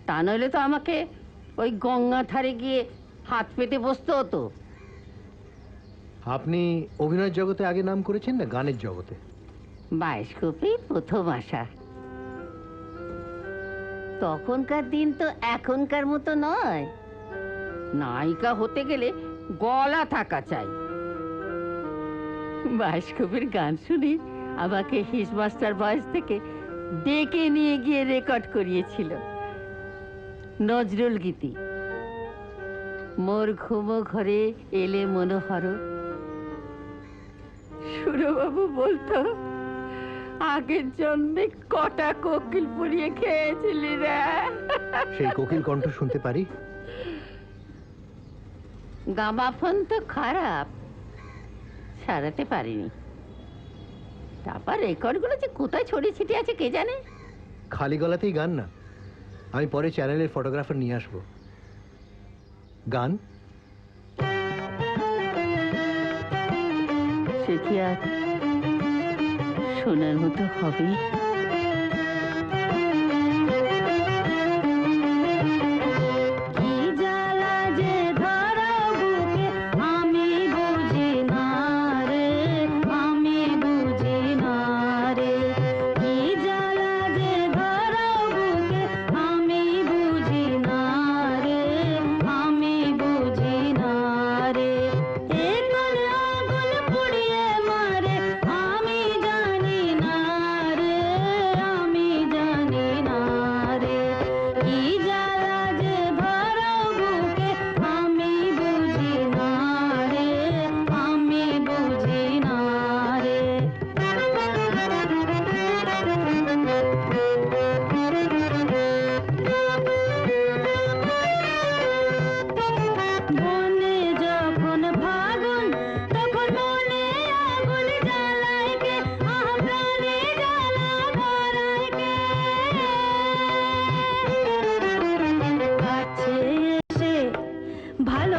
তা নইলে তো আমাকে ওই গঙ্গা ধারে গিয়ে হাত পেতে বসতে হতো। আপনি অভিনয় জগতে আগে নাম করেছেন না গানের জগতে? বায়োস্কোপে প্রথম আসা। তখনকার দিন তো এখনকার মতো নয়। নায়িকা হতে গেলে গলা থাকা চাই। বায়োস্কোপের গান শুনে আমাকে হিস মাস্টার বয়স থেকে ডেকে নিয়ে গিয়ে রেকর্ড করিয়েছিল। নজরুল গীতি, মোর ঘুমো ঘরে এলে মনোহর। সুরবাবু বলতো, আগের জন্মে কটা কোকিল পুড়িয়ে খেয়েছিলি রে। সেই কোকিল কণ্ঠ শুনতে পারি? গামাফোন তো খারাপ, সারাতে পারিনি। তারপর রেকর্ডগুলো যে কোথায় ছড়িয়ে ছিটিয়ে আছে কে জানে। খালি গলাতেই গান না, আমি পরে চ্যানেলের ফটোগ্রাফার নিয়ে আসবো। গান সে কি আর শোনার মতো হবে?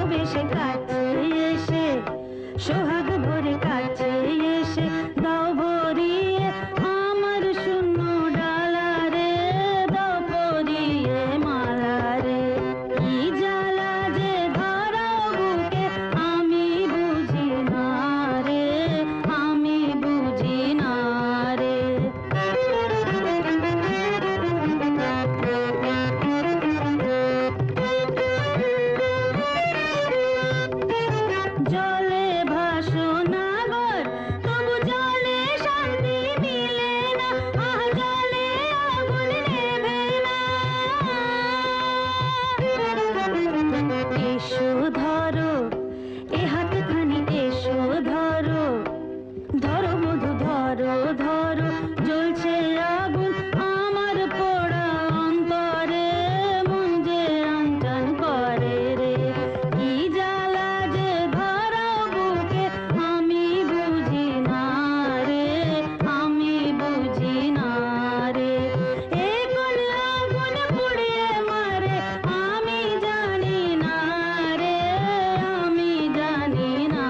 ভালোবেসে কাছে এসে সোহাগ ভরে কাছে এসে দাও ভরিয়ে আমার শূন্য ডালা রে, দাও পরিয়ে মালা রে। কি জ্বালা যে ধরাও বুকে আমি বুঝি না রে, আমি বুঝি না রে। জলে ভাসো নাগর তবু জলে শান্তি মিলে না, আহ জলে আগুন নেভে না। এসো ধরো এ হাতখানি, এসো ধরো ধরো মধু ধরো ধরো, জ্বলছে আগুন আমার পোড়া অন্তরে, মন যে আনটান করে রে। কি জ্বালা যে ধরাও বুকে আমি বুঝি না রে, আমি বুঝি না রে। এ কোন আগুন পুড়িয়ে মারে আমি জানি না রে, আমি জানি না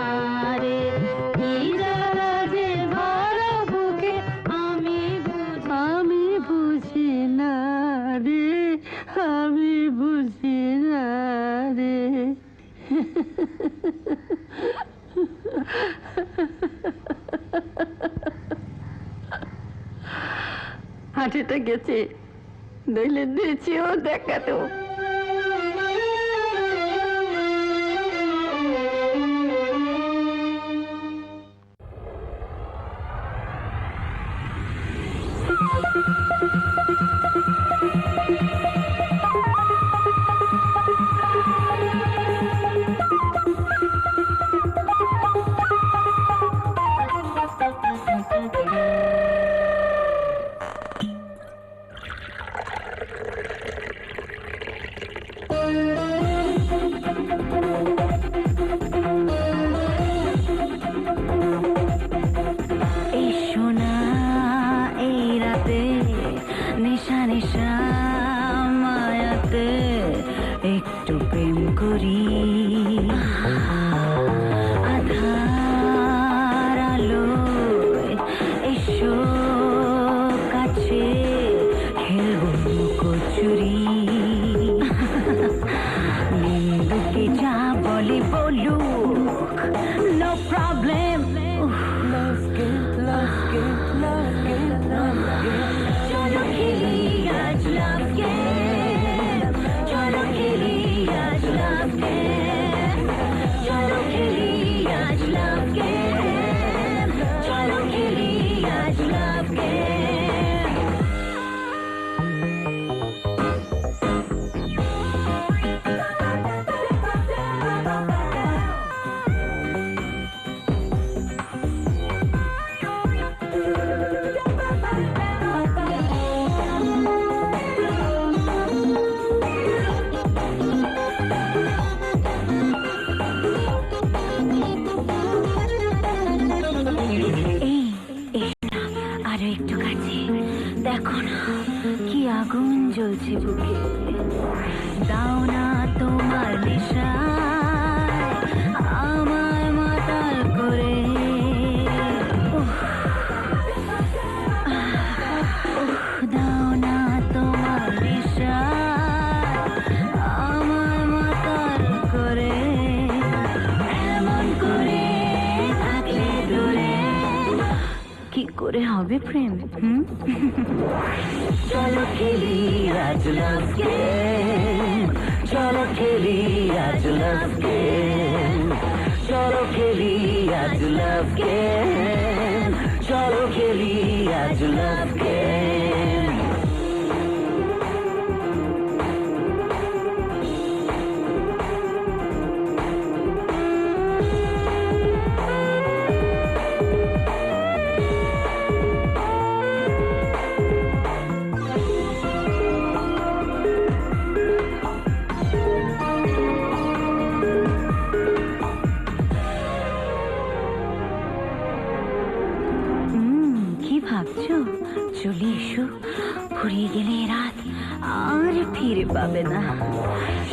রে। কি জ্বালা যে ধরাও বুকে আমি বুঝি না রে, আমি বুঝি না রে। হাঁটিটা গেছে, নইলে দিয়েছিও দেখাতো। এই সোনা এই রাতে নেশা নেশা মায়াতে একটু প্রেম করি, আধার আলোয় এসো কাছে খেলবো লুকোচুরি। নিন্দুকে যা বলে বলুক, নো প্রবলেম। চলো খেলি আজ লাভ গেম, চলো খেলি আজ লাভ গেম, চলো খেলি আজ লাভ গেম, চলো খেলি আজ লাভ গেম। আরো একটু কাছে দেখো না কি আগুন জ্বলছে বুকে, দাও না তোমার নেশা আমায় মাতাল করে। দাও না তোমার নেশা আমায় মাতাল করে, এমন করে থাকলে দূরে কি করে হবে প্রেম? চলো খেলি আজ লাভ গেম, চলো খেলি আজ লাভ গেম, চলো খেলি আজ লাভ গেম, চলো খেলি আজ লাভ গেম। কি ভাবছো? চলে এসো, ফুরিয়ে গেলে রাত আর ফিরে পাবে না।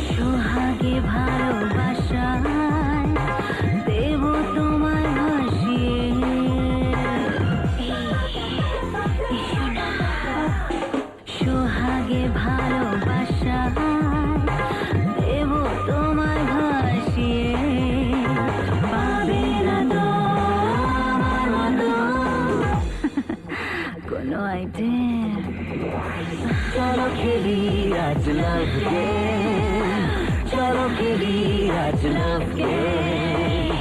সোহাগে ভালোবাসা love game. चलो खेली आज love game.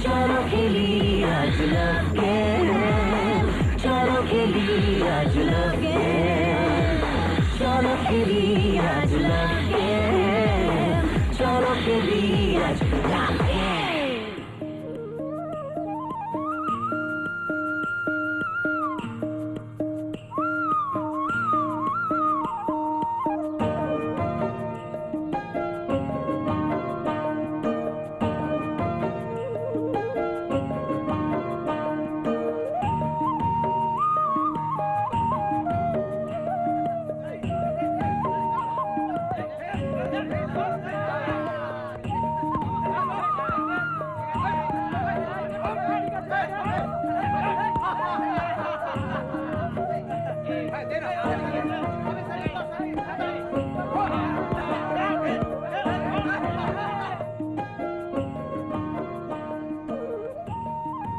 चलो खेली आज love game. चलो खेली आज love game. चलो खेली आज love game. चलो खेली आज love game.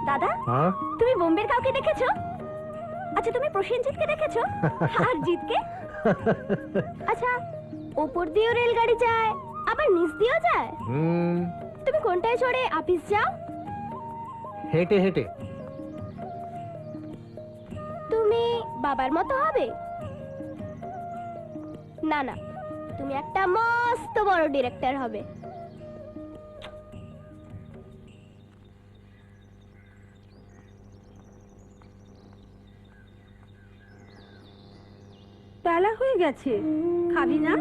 দাদা তুমি বোম্বের কাউকে দেখেছো? আচ্ছা তুমি প্রসেনজিৎকে দেখেছো? আর জিতকে? আচ্ছা ওপর দিয়েও রেলগাড়ি যায় আবার নিচ দিয়েও যায়? তুমি কোনটায় চড়ে অফিস যাও? হেঁটে হেঁটে। তুমি বাবার মতো হবে? না না, তুমি একটা মস্ত বড় ডিরেক্টর হবে। বেলা হয়ে গেছে, খাবি না?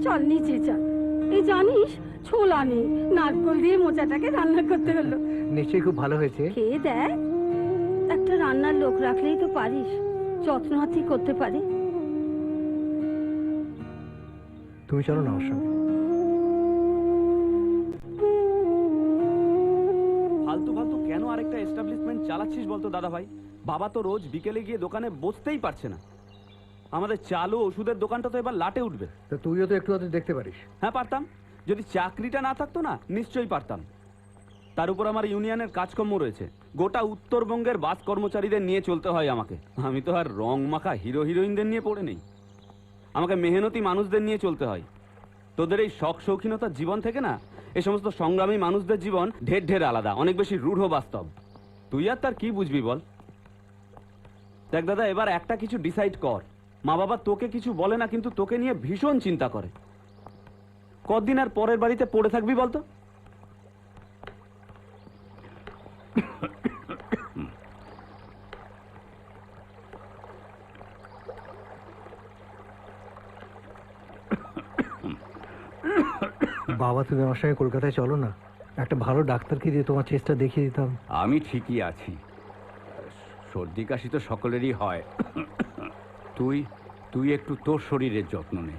চল নিচে চল। এই জানিস ছোলা নেই, নারকল দিয়ে মোচাটাকে রান্না করতে হলো। নিশ্চয়ই খুব ভালো হয়েছে। খেয়ে দেখ, একটা রান্নার লোক রাখলেই তো পারিস, যত্ন হাতি করতে পারে। তুমি চলো না আমার সঙ্গে। ফালতু ফালতু কেন আরেকটা এস্টাবলিশমেন্ট চালাচ্ছিস বলতো দাদা ভাই? বাবা তো রোজ বিকেলে গিয়ে দোকানে বসতেই পারছে না। আমাদের চালু ওষুধের দোকানটা তো এবার লাটে উঠবে। তো তুইও তো একটু ওদের দেখতে পারিস। হ্যাঁ পারতাম, যদি চাকরিটা না থাকতো না নিশ্চয়ই পারতাম। তার উপর আমার ইউনিয়নের কাজকর্ম রয়েছে, গোটা উত্তরবঙ্গের বাস কর্মচারীদের নিয়ে চলতে হয় আমাকে। আমি তো আর রং মাখা হিরো হিরোইনদের নিয়ে পড়ে নেই, আমাকে মেহনতি মানুষদের নিয়ে চলতে হয়। তোদের এই শখ শৌখিনতার জীবন থেকে না এই সমস্ত সংগ্রামী মানুষদের জীবন ঢের ঢের আলাদা, অনেক বেশি রূঢ় বাস্তব। তুই আর তার কি বুঝবি বল? দেখ দাদা, এবার একটা কিছু ডিসাইড কর। মা বাবা তোকে কিছু বলে না, কিন্তু তোকে নিয়ে ভীষণ চিন্তা করে। কতদিন আর পরের বাড়িতে পড়ে থাকবি বলতো? বাবা তুমি আমার সঙ্গে কলকাতায় চলো না, একটা ভালো ডাক্তারকে দিয়ে তোমার চেষ্টা দেখিয়ে দিতাম। আমি ঠিকই আছি, সর্দি কাশি তো সকলেরই হয়। তুই তুই একটু তোর শরীরের যত্ন নে,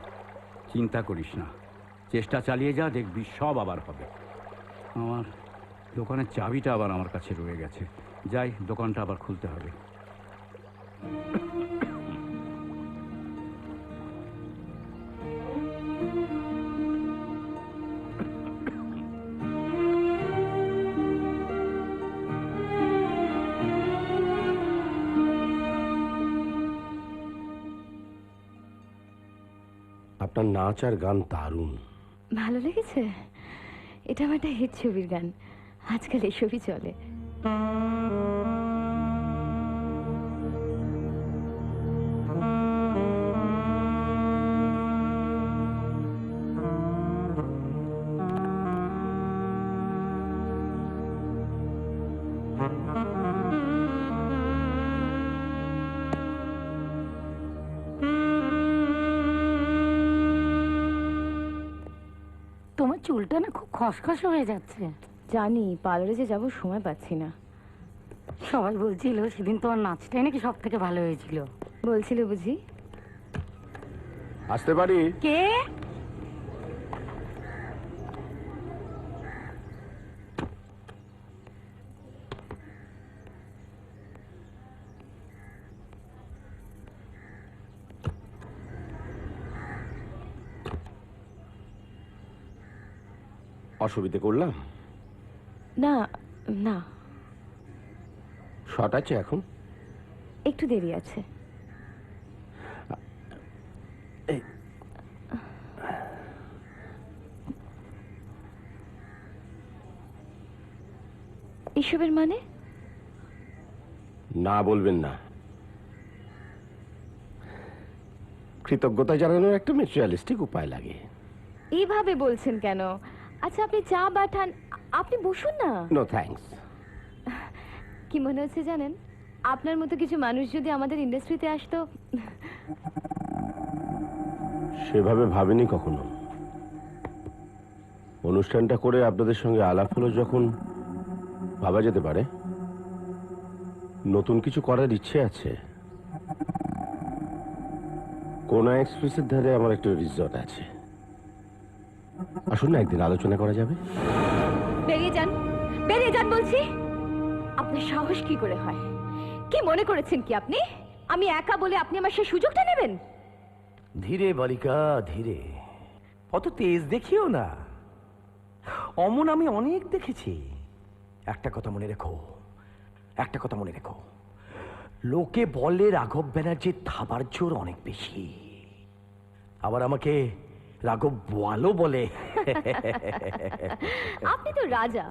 চিন্তা করিস না, চেষ্টা চালিয়ে যা, দেখবি সব আবার হবে। আমার দোকানের চাবিটা আবার আমার কাছে রয়ে গেছে, যাই দোকানটা আবার খুলতে হবে। আপনার নাচ আর গান দারুণ। ভালো লেগেছে? এটা আমার একটা হিট ছবির গান, আজকাল এসবই চলে। তোমার চুলটা না খুব খসখস হয়ে যাচ্ছে। জানি, পার্লারে যে যাবো সময় পাচ্ছি না। সবাই বলছিল সেদিন তোমার নাচটাই নাকি সব থেকে ভালো হয়েছিল। বলছিল বুঝি? আসতে পারি? কে? অসুবিধে করলাম? না না, শট আছে এখন? একটু দেরি আছে। এসবের মানে? না বলবেন না। কৃতজ্ঞতা জানানোর একটা ম্যাটেরিয়ালিস্টিক উপায় লাগে। এইভাবে বলছেন কেন? আচ্ছা আপনি চা পাঠান, আপনি বসুন না। No thanks. কি মনে হচ্ছে জানেন, আপনার মতো কিছু মানুষ যদি আমাদের ইন্ডাস্ট্রিতে আসতো। সেভাবে ভাবেনি কখনো। অনুষ্ঠানটা করে আপনাদের সঙ্গে আলাপ হলো যখন ভাবা যেতে পারে নতুন কিছু করার ইচ্ছে আছে। কোনা এক্সপ্রেসের ধারে আমার একটা রিসর্ট আছে, আসুন না একদিন আলোচনা করা যাবে। বেরিয়ে যান, বেরিয়ে যান বলছি। আপনার সাহস কি করে হয়? কি মনে করেছেন কি আপনি আমি একা বলে আপনি আমার সেই সুযোগটা নেবেন? ধীরে বালিকা ধীরে, অত তেজ দেখিও না। অমন আমি অনেক দেখেছি। একটা কথা মনে রেখো, একটা কথা মনে রেখো, লোকে বলে রাঘব ব্যানার্জির থাবার জোর অনেক বেশি, আবার আমাকে রাঘব বোয়ালও বলে। আপনি তো রাজা,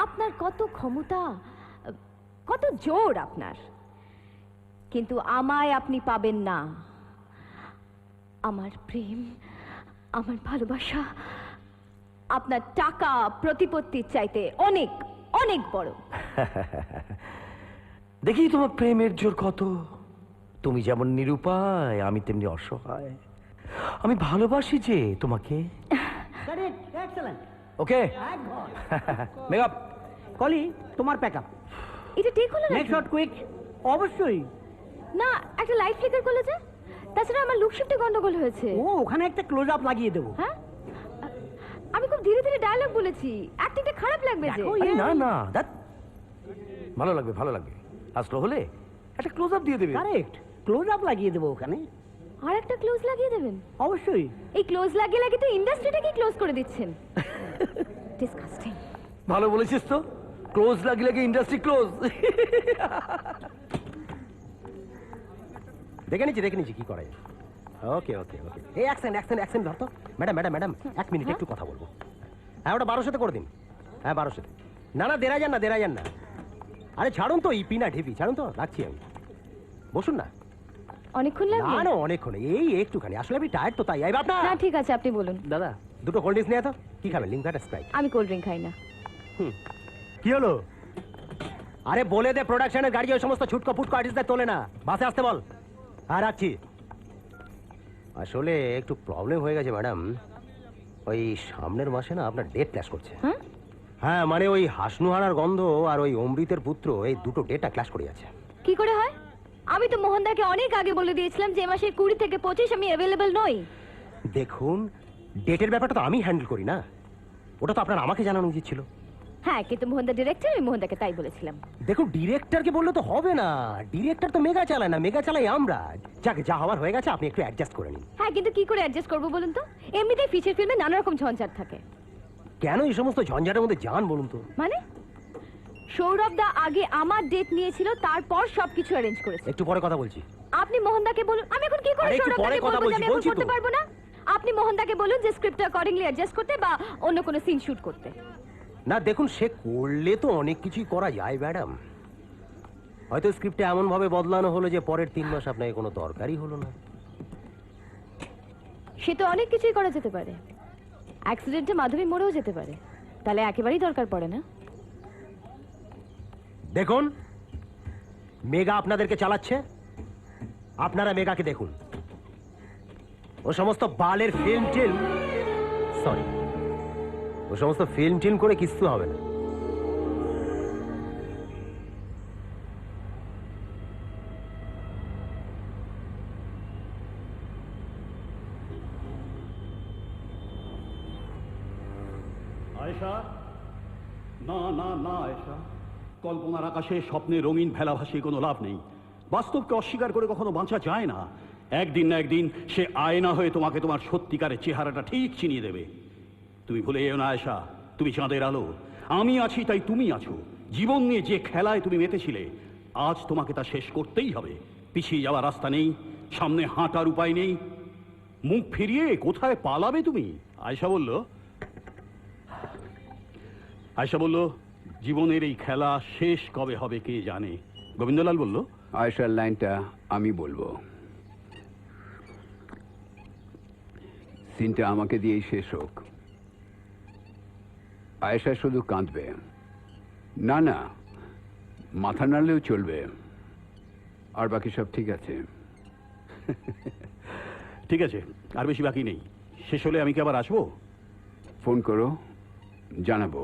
আপনার কত ক্ষমতা, কত জোর আপনার, কিন্তু আমায় আপনি পাবেন না। আমার প্রেম, আমার ভালোবাসা আপনার টাকা প্রতিপত্তির চাইতে অনেক অনেক বড়। দেখি তোমার প্রেমের জোর কত। তুমি যেমন নিরুপায়, আমি তেমনি অসহায়। আমি ভালোবাসি যে তোমাকে। ওকে মেকআপ কলি, তোমার প্যাকআপ। এটা ঠিক হলো না? Next shot quick. অবশ্যই না, একটা লাইট ফ্লিকার করলে যে, তাছাড়া আমার লুক শিফটে গন্ডগোল হয়েছে। ও, ওখানে একটা ক্লোজ আপ লাগিয়ে দেবো। হ্যাঁ, আমি খুব ধীরে ধীরে ডায়লগ বলেছি, অ্যাক্টিংটা খারাপ লাগবে যে। আরে না না, দ্যাট ভালো লাগবে, ভালো লাগবে। আসলো হলে একটা ক্লোজ আপ দিয়ে দেবে। কারেক্ট, ক্লোজ আপ লাগিয়ে দেবো ওখানে। আর একটা ক্লোজ লাগিয়ে দেবেন? অবশ্যই। এই ক্লোজ লাগিয়ে লাগিয়ে তো ইন্ডাস্ট্রিটাকে ক্লোজ করে দিচ্ছেন। ডিসকাস্টিং। ভালো বলেছিস তো, ক্লোজ লাগি লাগে ইন্ডাস্ট্রি ক্লোজ। দেখে নিচ্ছি কি করে। ওকে ওকে ওকে, এই অ্যাকশন অ্যাকশন অ্যাকশন ধর তো। ম্যাডাম ম্যাডাম ম্যাডাম, এক মিনিট একটু কথা বলবো। হ্যাঁ, ওটা 1200-তে করে দিন। হ্যাঁ 1200-তে। না না, দেরা যান না। আরে ছাড়ুন তো, ইপি না ঢিপি, ছাড়ুন তো, রাখছি আমি। বসুন না। অনেকক্ষণ লাগবে? না না, অনেকক্ষণ, এই একটুখানি, আসলে আমি টায়ার্ড তো, তাই। আপনার না ঠিক আছে, আপনি বলুন। দাদা দুটো কোল্ড ড্রিঙ্কস নিয়ে তো। কি খাবেন, লিঙ্ক একটা স্প্রাইট? আমি কোল্ড ড্রিঙ্ক খাই না। কি হলো? আরে বলে দে প্রোডাকশনের গাড়ি ওই সমস্ত ছুটকো ফুটকো আর্টিস্টদের তোলে না, বাসে আসতে বল। হ্যাঁ রাখছি। আসলে একটু প্রবলেম হয়ে গেছে ম্যাডাম, ওই সামনের মাসে না আপনার ডেট ক্ল্যাশ করছে। হ্যাঁ মানে ওই হাসনুহারার গন্ধ আর ওই অমৃতের পুত্র, এই দুটো ডেটটা ক্ল্যাশ করে যাচ্ছে। কি করে হয়? আমি তো মোহনদাকে অনেক আগে বলে দিয়েছিলাম যে মাসের 20 থেকে 25 আমি অ্যাভেলেবল নই। দেখুন, ডেটের ব্যাপারটা তো আমি হ্যান্ডেল করি না, ওটা তো আপনার আমাকে জানানো উচিত ছিল। হ্যাঁ, কিন্তু মোহনদা ডিরেক্টর, আমি মোহনদাকে তাই বলেছিলাম। দেখুন, ডিরেক্টরকে বললে তো হবে না, ডিরেক্টর তো মেগা চালায় না, মেগা চালাই আমরা। যাকে যা হওয়ার হয়ে গেছে, আপনি একটু অ্যাডজাস্ট করে নিন। হ্যাঁ, কিন্তু কি করে অ্যাডজাস্ট করবো বলুন তো? এমনিতেই ফিচার ফিল্মে নানা রকম ঝঞ্ঝাট থাকে। কেন এই সমস্ত ঝঞ্ঝাটের মধ্যে যান বলুন তো? মানে সৌরভ দা আগে আমার ডেট নিয়েছিল, তারপর সবকিছু অ্যারেঞ্জ করেছে। একটু পরে কথা বলছি। আপনি মোহনদাকে বলুন। আমি এখন কি করে সৌরভদাকে বলবো যে আমি এখন করতে পারবো না? আপনি মোহনদাকে বলুন যে স্ক্রিপ্ট অ্যাকর্ডিংলি অ্যাডজাস্ট করতে বা অন্য কোনো সিন শুট করতে। না দেখুন, সে করলে তো অনেক কিছুই করা যায় ম্যাডাম। হয়তো স্ক্রিপ্টে এমন ভাবে বদলানো হলো যে পরের 3 মাস আপনাকে কোনো দরকারই হলো না। সে তো অনেক কিছুই করা যেতে পারে, অ্যাক্সিডেন্টে মাধবী মরেও যেতে পারে, তাহলে একেবারেই দরকার পড়ে না। দেখুন, মেগা আপনাদেরকে চালাচ্ছে, আপনারা মেগাকে দেখুন। ও সমস্ত বালের ফিল্ম টিল্ম করে কিছু হবে না। আয়েশা, না না না আয়েশা, কল্পনার আকাশে স্বপ্নে রঙিন ভেলা ভাসিয়ে কোনো লাভ নেই। বাস্তবকে অস্বীকার করে কখনো বাঁচা যায় না। একদিন না একদিন সে আয়না হয়ে তোমাকে তোমার সত্যিকারের চেহারাটা ঠিক চিনিয়ে দেবে। তুমি ভুলে যেও না আয়েশা, তুমি চাঁদের আলো, আমি আছি তাই তুমি আছো। জীবন নিয়ে যে খেলায় তুমি মেতেছিলে, আজ তোমাকে তা শেষ করতেই হবে। পিছিয়ে যাওয়ার রাস্তা নেই, সামনে হাঁটার উপায় নেই। মুখ ফিরিয়ে কোথায় পালাবে তুমি? আয়েশা বলল জীবনের এই খেলা শেষ কবে হবে কে জানে। গোবিন্দলাল বলল, আয়েশার লাইনটা আমি বলবো। সিনটা আমাকে দিয়েই শেষ হোক। আয়েশা শুধু কাঁদবে, না না মাথা নাড়লেও চলবে, আর বাকি সব ঠিক আছে। ঠিক আছে, আর বেশি বাকি নেই। শেষ হলে আমি কি আবার আসবো? ফোন করো, জানাবো।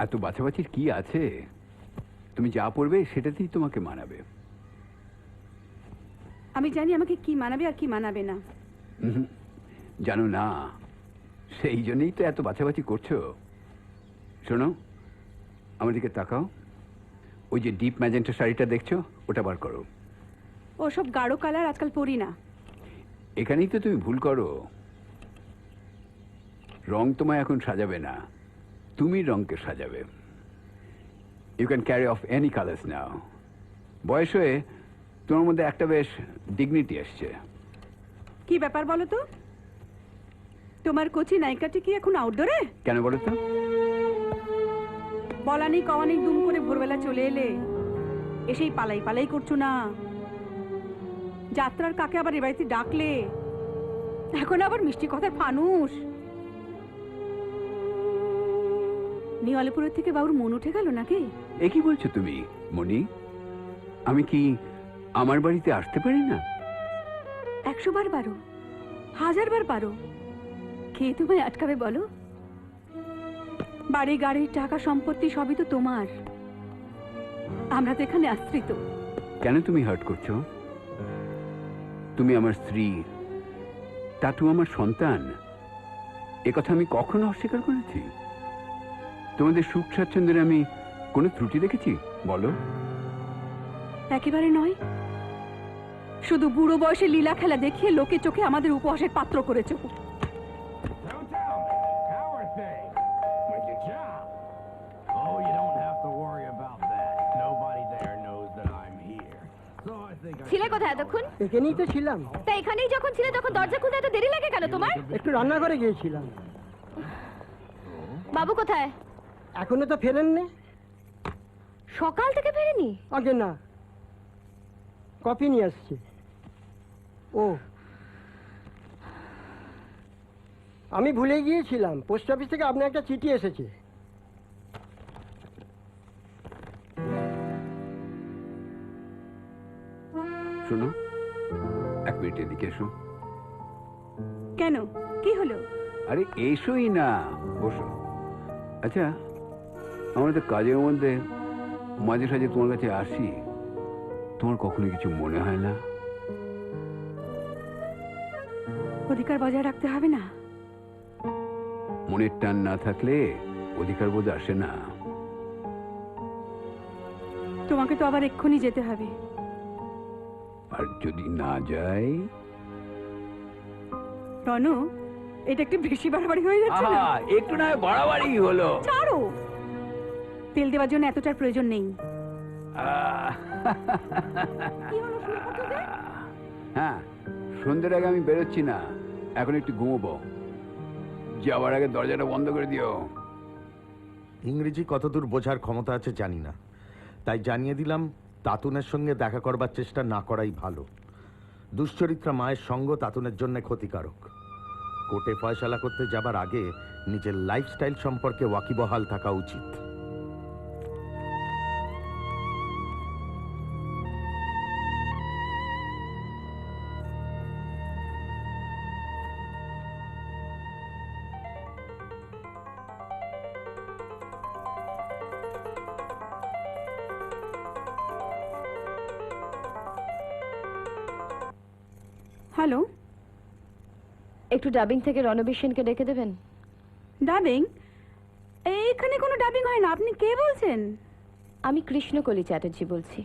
এত বাছাবাছির কি আছে? তুমি যা পড়বে সেটাতেই তোমাকে মানাবে। আমি জানি আমাকে কি মানাবে আর কি মানাবে না। জানো না, সেই জন্যই তো এত বাছাবাছি করছো। শোনো, আমার দিকে তাকাও। ওই যে ডিপ ম্যাজেন্টা শাড়িটা দেখছো, ওটা বার করো। ওসব গাঢ় কালার আজকাল পরি না। এখানেই তো তুমি ভুল করো। রং তোমায় এখন সাজাবে না, তুমি রংকে সাজাবে। You can carry off any colours নাও। বয়স হয়ে তোমার মধ্যে একটা বেশ ডিগনিটি আসছে। কি ব্যাপার বলো তো? তোমার কোচি নায়িকাটি কি এখন আউটডোরে? কেন বলো তো? বলা নেই কওয়া নেই, দুম করে ভোরবেলা চলে এলে, এসেই পালাই পালাই করছো না। যাত্রার কাকে আবার এ বাড়িতে ডাকলে, এখন আবার মিষ্টি কথার ফানুস। নিয়ালিপুরের থেকে বাবুর মন উঠে গেল নাকি? এ কি বলছো তুমি মণি? আমি কি আমার বাড়িতে আসতে পারি না? 100 বার পারো, 1000 বার পারো। কে তোমায় আটকাবে বলো? বাড়ি গাড়ি টাকা সম্পত্তি সবই তো তোমার। আমরা তো এখানে আশ্রিত। কেন তুমি হার্ট করছো? তুমি আমার স্ত্রী, তাটু আমার সন্তান। এ কথা আমি কখনো অস্বীকার করেছি? তোমাদের সুখ স্বাচ্ছন্দ্যের আমি কোনো ত্রুটি দেখেছি বলো? একেবারে নয়। শুধু বুড়ো বয়সে লীলা খেলা দেখিয়ে লোকে চোখে আমাদের উপহাসের পাত্র করেছো। ছিলে কোথায় এতক্ষণ? এখানেই তো ছিলাম। তা এখানেই যখন ছিলে তখন দরজা খুলতে এত দেরি লাগে কেন তোমার? একটু রান্নাঘরে গিয়েছিলাম। বাবু কোথায়? এখনো তো ফেরেননি। সকাল থেকে ফেরেনি? আগে না, কফি নিয়ে আসছি। ও, আমি ভুলে গিয়েছিলাম, পোস্ট অফিস থেকে আপনার একটা চিঠি এসেছে। শোনো, 1 মিনিট এদিকে এসো। কেন, কি হলো? আরে এসোই না, বসো। আচ্ছা, আমরা তো কাজের মধ্যে মাঝে সাঝে তোমার কাছে আসি, তোমার কখনো কিছু মনে হয় না? অধিকার বজায় রাখতে হবে না? মনের টান না থাকলে অধিকার বোধ আসে না। তোমাকে তো আবার এক্ষুনি যেতে হবে। আর যদি না যাই? রনু, এটা একটু বেশি বাড়াবাড়ি হয়ে যাচ্ছে না? একটু না বাড়াবাড়ি হলো। ছাড়ো, তেল দেওয়ার জন্য এতটার প্রয়োজন নেই। হ্যাঁ, সন্ধ্যের আগে আমি বেরোচ্ছি না, এখন একটু ঘুমোবো। যাওয়ার আগে দরজাটা বন্ধ করে দিও। ইংরেজি কতদূর বোঝার ক্ষমতা আছে জানি না, তাই জানিয়ে দিলাম তাতুনের সঙ্গে দেখা করবার চেষ্টা না করাই ভালো। দুশ্চরিত্রা মায়ের সঙ্গ তাতুনের জন্য ক্ষতিকারক। কোর্টে ফয়সালা করতে যাবার আগে নিজের লাইফস্টাইল সম্পর্কে ওয়াকিবহাল থাকা উচিত। হ্যালো, একটু ডাবিং থেকে রণবীর সেনকে ডেকে দেবেন? ডাবিং? এখানে কোনো ডাবিং হয় না। আপনি কে বলছেন? আমি কৃষ্ণকলি চ্যাটার্জি বলছি।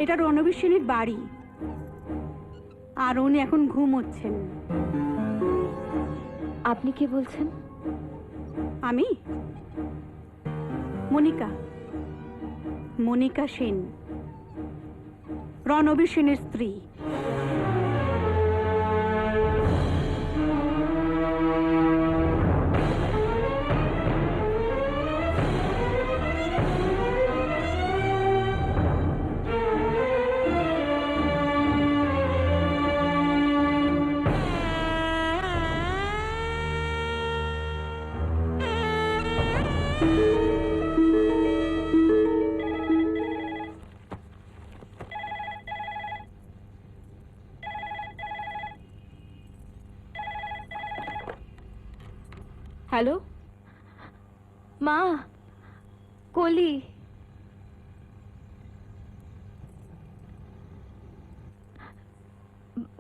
এটা রণবীর সেনের বাড়ি, আর উনি এখন ঘুমোচ্ছেন। আপনি কে বলছেন? আমি মনিকা, মনিকা সেন, রণবীর সেনের স্ত্রী। হ্যালো মা, কলি।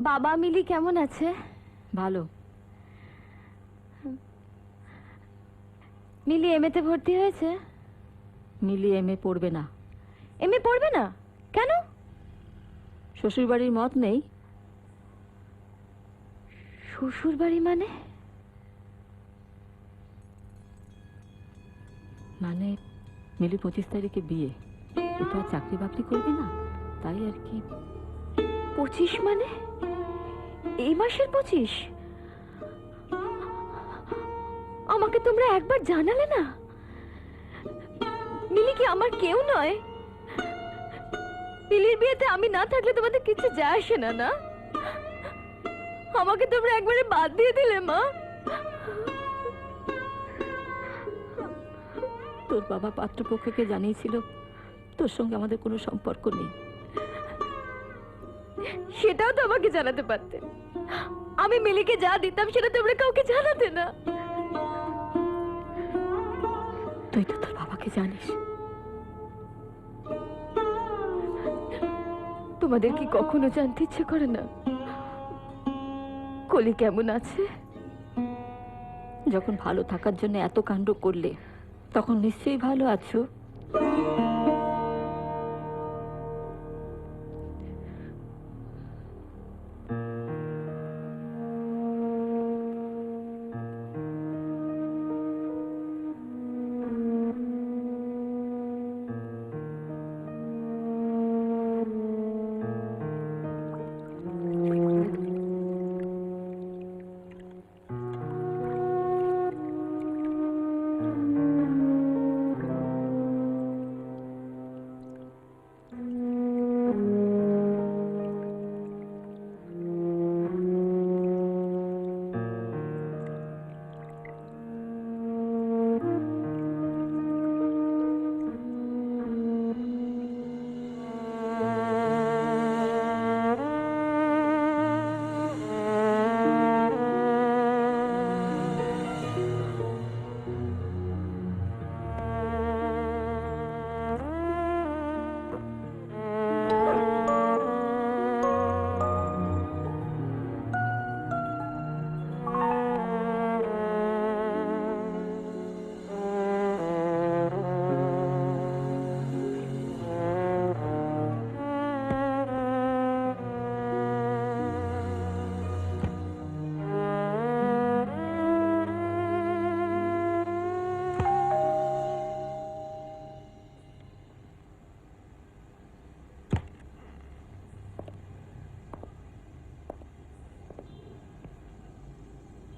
বাবা মিলি কেমন আছে? ভালো। মিলি এমএতে ভর্তি হয়েছে? মিলি এমএ পড়বে না। এমএ পড়বে না কেন? শ্বশুরবাড়ির মত নেই। শ্বশুর বাড়ি মানে? মানে মিলি 25 তারিখে বিয়ে, ও তো আর চাকরি বাকরি করবে না, তাই আর কি। 25 মানে এই মাসের 25? আমাকে তোমরা একবার জানালে না? মিলি কি আমার কেউ নয়? মিলির বিয়েতে আমি না থাকলে তোমাদের কিছু যায় আসে না, না? আমাকে তোমরা একবারে বাদ দিয়ে দিলে মা। তোর বাবা পাত্রপক্ষকে জানিয়েছিল তোর সঙ্গে আমাদের কোনো সম্পর্ক নেই। সেটাও তো আমাকে জানাতে পারতে। আমি মিলিকে যা দিতাম সেটা তোমরা কাউকে জানাতে না। তুই তো তোর বাবাকে জানিস। তোমাদের কি কখনো জানতে ইচ্ছে করে না কলি কেমন আছে? যখন ভালো থাকার জন্য এত কাণ্ড করলে তখন নিশ্চয়ই ভালো আছো।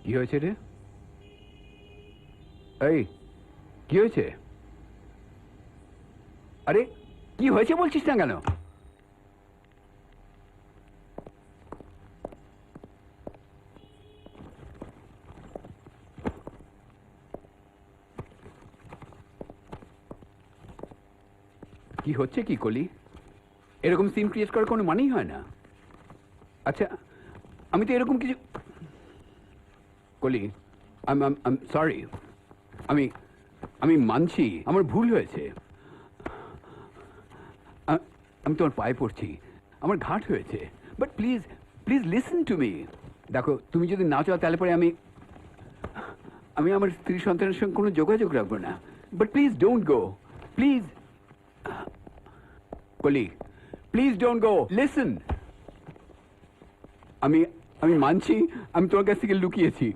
কি হয়েছে রে? এই কি হয়েছে? আরে কি হয়েছে বলছিস না কেন? কি হচ্ছে কি কলি? এরকম সিন ক্রিয়েট করার কোনো মানেই হয় না। আচ্ছা আমি তো এরকম কিছু কলি, সরি, আমি মানছি আমার ভুল হয়েছে। আমি তোমার পায়ে পড়ছি, আমার ঘাট হয়েছে, but please please listen to me. দেখো তুমি যদি না চাও তাহলে পরে আমি আমার স্ত্রী সন্তানের সঙ্গে কোনো যোগাযোগ রাখবো না। But please don't go, please কলি, প্লিজ ডোন্ট গো, লিসেন। আমি মানছি আমি তোমার কাছ থেকে লুকিয়েছি।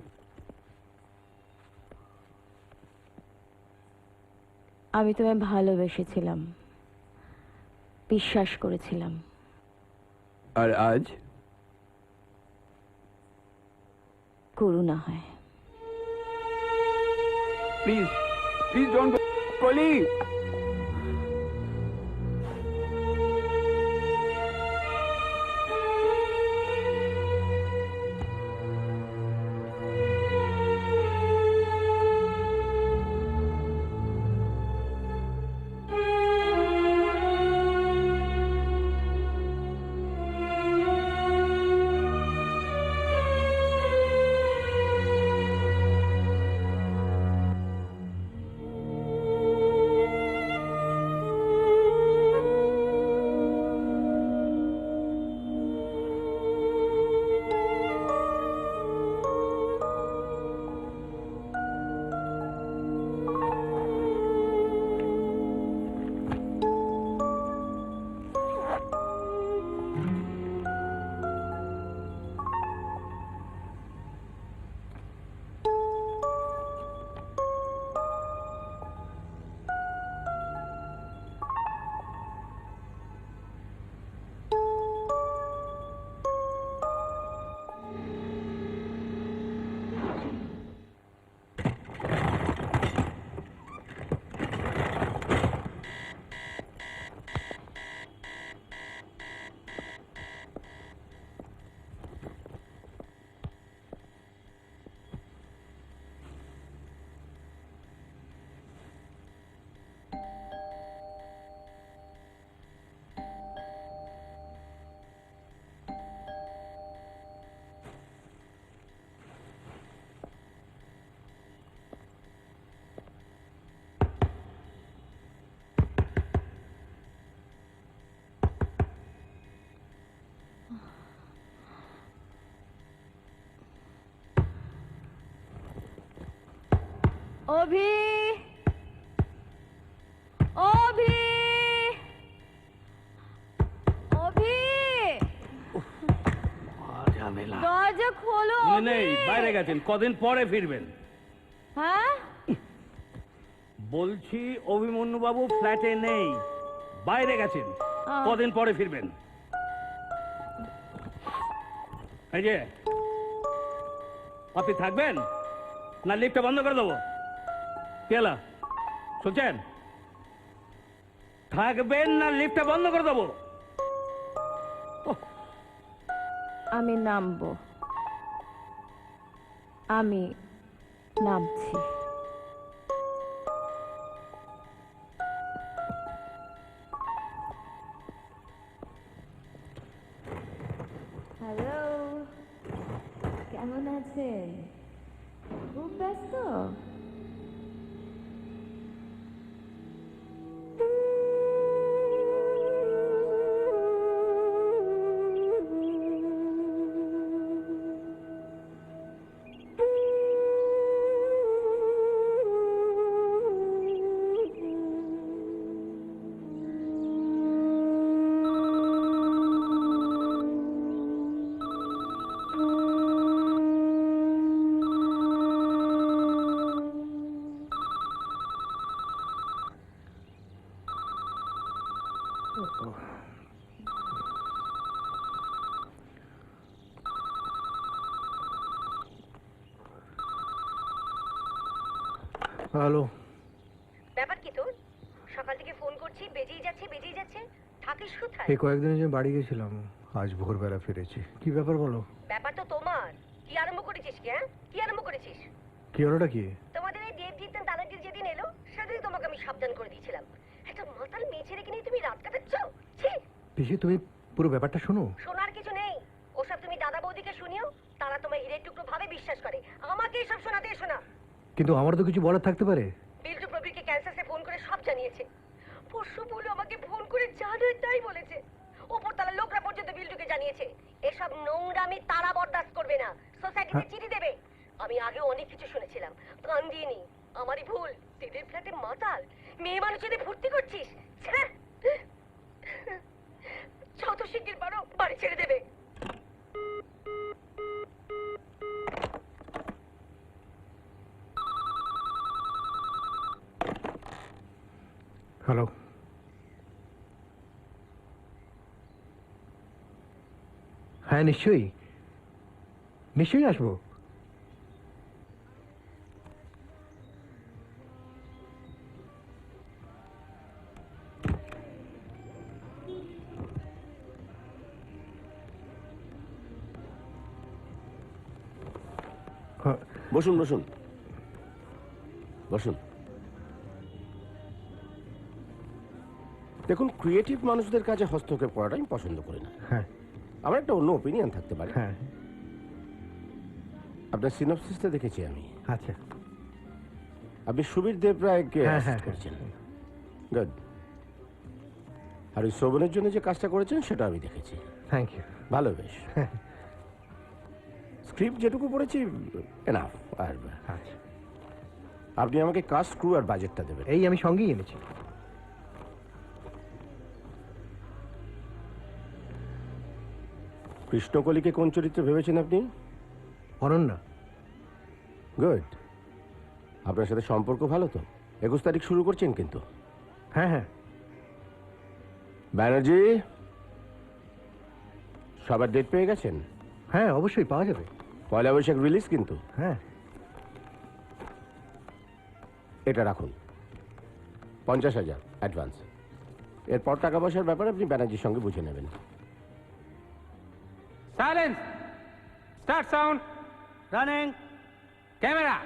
আমি তোমায় ভালোবেসেছিলাম, বিশ্বাস করেছিলাম। আর আজ করুণা হয়। প্লিজ প্লিজ ডোন্ট গো কলি। অভি, অভি, অভি, ঝামেলা। দরজা খোলো। নেই, বাইরে গেছেন, কদিন পরে ফিরবেন। হ্যাঁ বলছি অভিমন্যু বাবু ফ্ল্যাটে নেই, বাইরে গেছেন, কদিন পরে ফিরবেন। এই যে আপনি থাকবেন না লিফটটা বন্ধ করে দেবো? কেলা শুনছেন? থাকবেন না লিফটটা বন্ধ করে দেবো? আমি নামবো, আমি নামছি। হ্যালো, কেমন আছেন? খুব ব্যস্ত? হ্যালো, ব্যাপার কি তোর? সকাল থেকে ফোন করছি, বেজেই যাচ্ছে। থাকিস কোথায়? এই কয়েকদিনের জন্য বাড়ি গেছিলাম, আজ ভোরবেলা ফিরেছি। কি ব্যাপার বলো? ব্যাপার তো তোমার। কি আরম্ভ করেছিস? কি আরম্ভ করেছিস? কি হলোটা কি? তোমাদের এই দেবজিৎ দাদাগির যেদিন এলো সেদিনই তোমাকে আমি সাবধান করে দিয়েছিলাম। একটা মাতাল মেয়ে ছেড়ে কিনে তুমি রাত কাটাচ্ছ। ছি! পিসি, তুমি পুরো ব্যাপারটা শোনো। শোনার কিছু নেই, ওসব তুমি দাদা বৌদিকে শুনিও, তারা তোমায় হিরের টুকরো ভাবে বিশ্বাস করে। আমাকে এসব শোনাতে এসো না। কিন্তু আমার তো কিছু বলার থাকতে পারে। বিল্টু প্রবীরকে ক্যান্সারসে ফোন করে সব জানিয়েছে। পরশু বলু আমাকে ফোন করে যা নয় তাই বলেছে। ওপরতলার লোকরা পর্যন্ত বিল্টুকে জানিয়েছে। এসব নোংরামি তারা বরদাস্ত করবে না, সোসাইটিতে চিঠি দেবে। আমি আগে অনেক কিছু শুনেছিলাম, কান দিইনি, আমারই ভুল। দিদির ফ্ল্যাটে মাতাল, মেয়ে মানুষ যদি ভর্তি করছিস, যত শিগগির পারো বাড়ি ছেড়ে দেবে। হ্যালো, হ্যাঁ নিশ্চয়ই নিশ্চয়ই আসবো। বসুন বসুন বসুন। দেখুন, ক্রিয়েটিভ মানুষদের কাছে হস্তক্ষেপ করাটা আমি পছন্দ করি না। হ্যাঁ, আমার একটা অন্য ওপিনিয়ন থাকতে পারে। হ্যাঁ, আপনার সিনপসিসটা দেখেছি আমি। আচ্ছা, আপনি সুবীর দেব রায়কে হ্যাঁ, হ্যাঁ, করেছেন। গুড। আর ওই শোভনের জন্য যে কাজটা করেছেন সেটা আমি দেখেছি। Thank you. ভালো, বেশ। স্ক্রিপ্ট যেটুকু পড়েছি এনাফ। আর আচ্ছা, আপনি আমাকে কাস্ট, ক্রু আর বাজেটটা দেবেন। এই আমি সঙ্গেই এনেছি। কৃষ্ণকলিকে কোন চরিত্রে ভেবেছেন আপনি? অনন্যা। গুড। আপনার সাথে সম্পর্ক ভালো তো? 21 তারিখ শুরু করছেন কিন্তু। হ্যাঁ হ্যাঁ। ব্যানার্জি, সবার ডেট পেয়ে গেছেন? হ্যাঁ, অবশ্যই পাওয়া যাবে। 1 বৈশাখ রিলিজ কিন্তু। হ্যাঁ। এটা রাখুন, 50,000 অ্যাডভান্স। এরপর টাকা পয়সার ব্যাপারে আপনি ব্যানার্জির সঙ্গে বুঝে নেবেন। Silence, start sound, running, camera.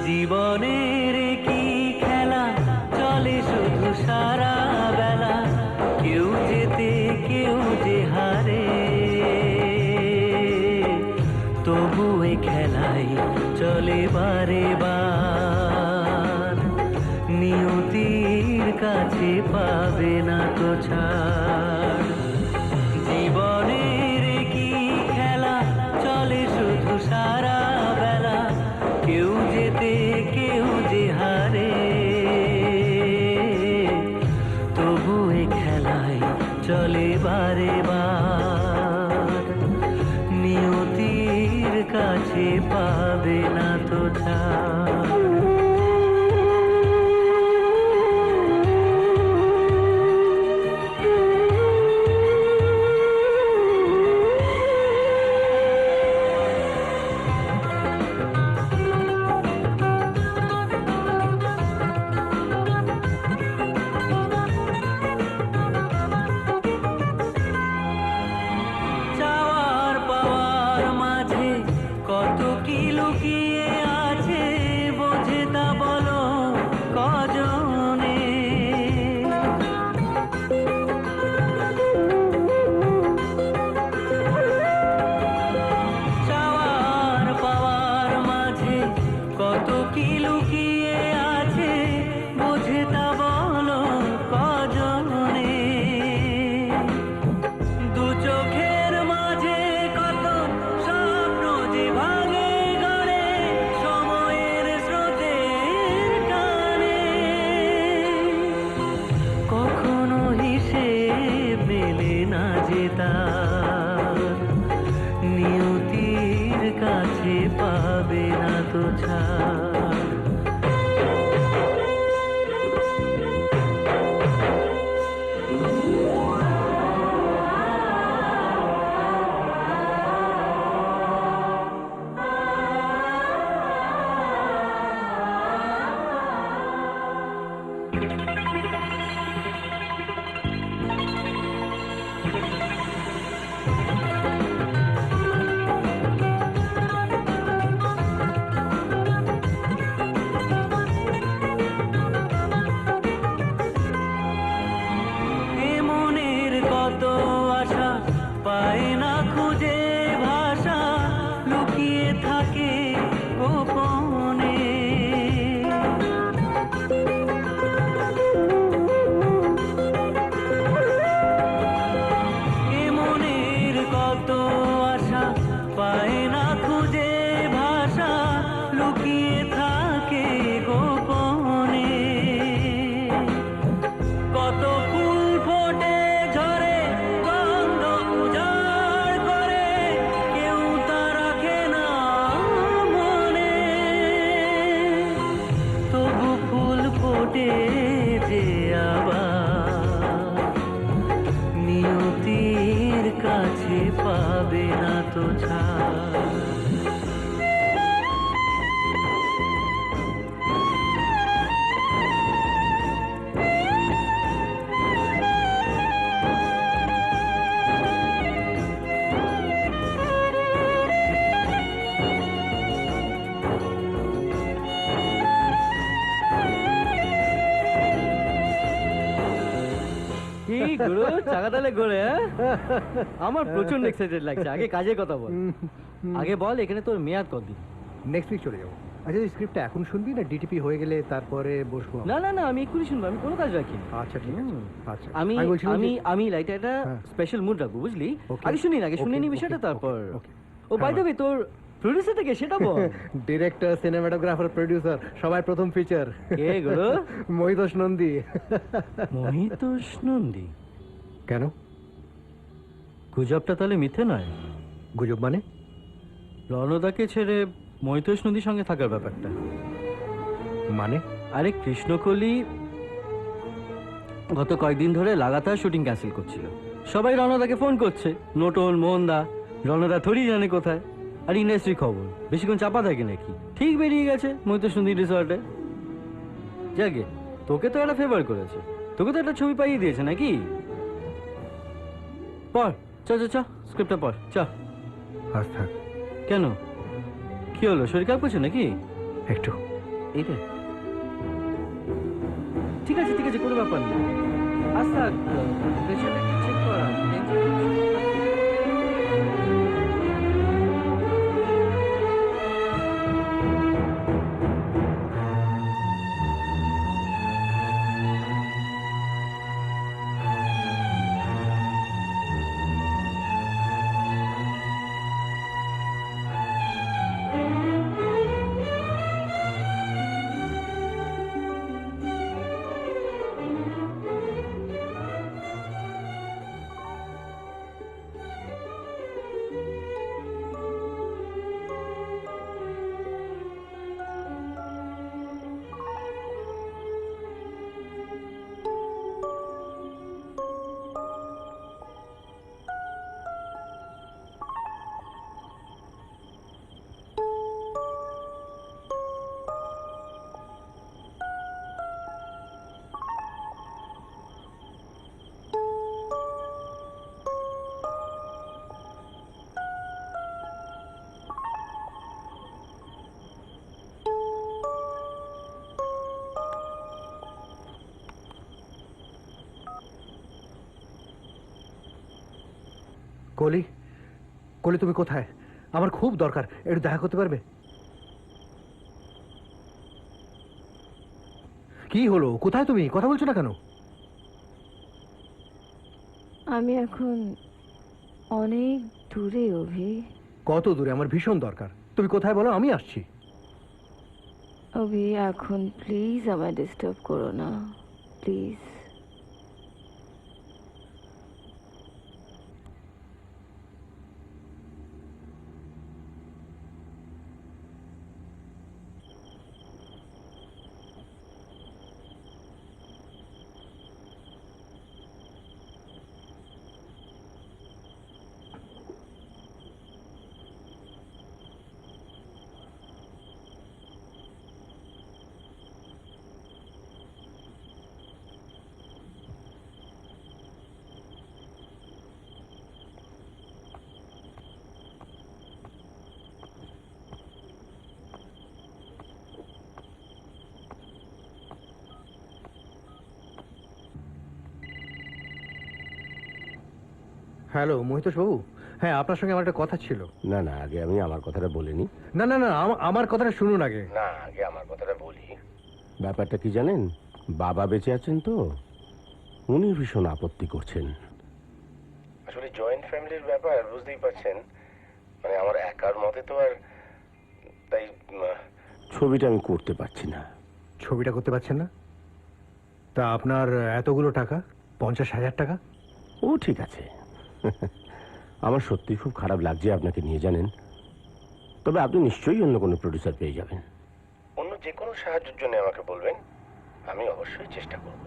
জীবনের কি খেলা চলে শুধু সারা বেলা, কেউ যেতে কেউ যে হারে, তবু এ খেলাই চলে বারে বার, নিয়তির কাছে পাবে না তো ছাড়। জীবনের কি খেলা চলে শুধু সারা বেলা, কেউ যেতে কেউ যে হারে, তবু এ খেলায় চলে বারে বার, নিয়তির কাছে পাবে না তো ছাড়। চাওয়ার পাওয়ার মাঝে কত কি লুকিয়ে আছে, পায় না খুঁজে ভাষা, লুকিয়ে থাকে গোপনে। এ মনের কত আশা পায় না খুঁজে ভাষা, লুকিয়ে থাকে গোপনে। কত ফুল ফোটে ঝরে গন্ধ উজাড় করে, কেউ তা রাখে না মনে। তবু ফুল ফোটে যে আবার নিয়তির কাছে পাবে না তো ছাড়। কি গুরু চাকাতালে ঘুরে, হ্যাঁ? আমার প্রচন্ড এক্সাইটেড লাগছে। আগে কাজের কথা বল। আগে বল এখানে তোর মেয়াদ কতদিন? নেক্সট উইক চলে যাবো। আচ্ছা, এই স্ক্রিপ্টটা এখন শুনবি না ডিটিপি হয়ে গেলে তারপরে বসবো? না না না, আমি এক্ষুনি শুনবো, আমি কোনো কাজ রাখি। আচ্ছা ঠিক আছে। আচ্ছা আমি বলছিলাম আমি যে- আমি লাইটে একটা স্পেশাল মুড রাখবো, বুঝলি? Okay. আগে শুনি না, আগে Okay, শুনে নি okay, বিষয়টা, okay, তারপর okay. Oh by the way তোর প্রোডিউসার থেকে সেটা বল। ডিরেক্টর, সিনেমাটোগ্রাফার, প্রোডিউসার সবাই প্রথম ফিচার। কে গুরু? মহিতোষ নন্দী। মহিতোষ নন্দী? কেন? গুজবটা তাহলে মিথ্যে নয়? গুজব মানে? রণদাকে ছেড়ে মহিতোষ নদীর সঙ্গে থাকার ব্যাপারটা মানে? আরে কৃষ্ণকলি গত কয়েকদিন ধরে লাগাতার শুটিং ক্যান্সেল করছিল। সবাই রণদাকে ফোন করছে, নোটন মোহনদা। রণদা থরি জানে কোথায়। আর ইন্ডাস্ট্রি খবর বেশিক্ষণ চাপা থাকে নাকি? ঠিক বেরিয়ে গেছে মহিতোষ নদী রিসর্টে। যাকে তোকে তো একটা ফেভার করেছে, তোকে তো একটা ছবি পাইয়ে দিয়েছে নাকি? পড়, চ চ চ স্ক্রিপ্টটা পড়, চ। আজ থাক। কেন, কি হলো, শরীর খারাপ করছে নাকি? একটু। এইটা ঠিক আছে ঠিক আছে, কোনো ব্যাপার নেই। আজ থাক, প্রেশারটা একটু চেক করা। কলি, কলি তুমি কোথায়? আমার খুব দরকার, একটু দেখা করতে পারবে? কি হলো, কোথায় তুমি? কথা বলছো না কেন? আমি এখন অনেক দূরে অভি। কত দূরে? আমার ভীষণ দরকার। তুমি কোথায় বলো, আমি আসছি। অভি এখন প্লিজ আমায় ডিস্টার্ব করো না, প্লিজ। হ্যালো মহিতোষ বাবু, হ্যাঁ, আপনার সঙ্গে আমার একটা কথা ছিল। না না, আগে আমি আমার কথাটা বলিনি। না না না, আমার কথাটা শুনুন আগে। না, আগে আমার কথাটা বলি। ব্যাপারটা কি জানেন, বাবা বেঁচে আছেন তো, উনি ভীষণ আপত্তি করছেন। আসলে জয়েন্ট ফ্যামিলির ব্যাপার, বুঝতেই পারছেন, মানে আমার একার মতে তো আর, তাই ছবিটা আমি করতে পারছি না। ছবিটা করতে পারছেন না? তা আপনার এতগুলো টাকা, 50,000 টাকা? ও ঠিক আছে। আমার সত্যি খুব খারাপ লাগছে আপনাকে নিয়ে, জানেন, তবে আপনি নিশ্চয়ই অন্য কোনো প্রডিউসার পেয়ে যাবেন। অন্য যে কোনো সাহায্যের জন্য আমাকে বলবেন, আমি অবশ্যই চেষ্টা করব।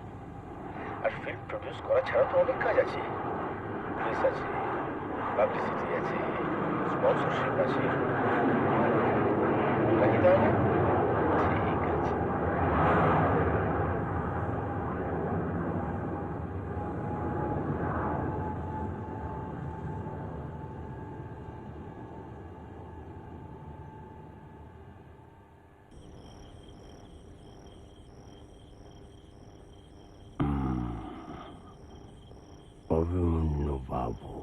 আর ফিল্ম প্রডিউস করা ছাড়াও তো অনেক কাজ আছে, প্রেস আছে, পাবলিসিটি আছে, স্পন্সরশিপ আছে। নাকি তাহলে ঠিক আছে। অভিমন্যু বাবু,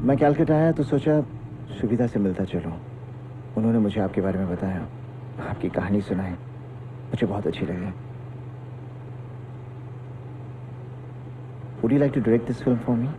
मैं कैलकाटा आया तो सोचा सुविधा से मिलता चलो। उन्होंने मुझे आपके बारे में बताया, आपकी कहानी सुनाई, मुझे बहुत अच्छी लगी। Would you like to direct this film for me?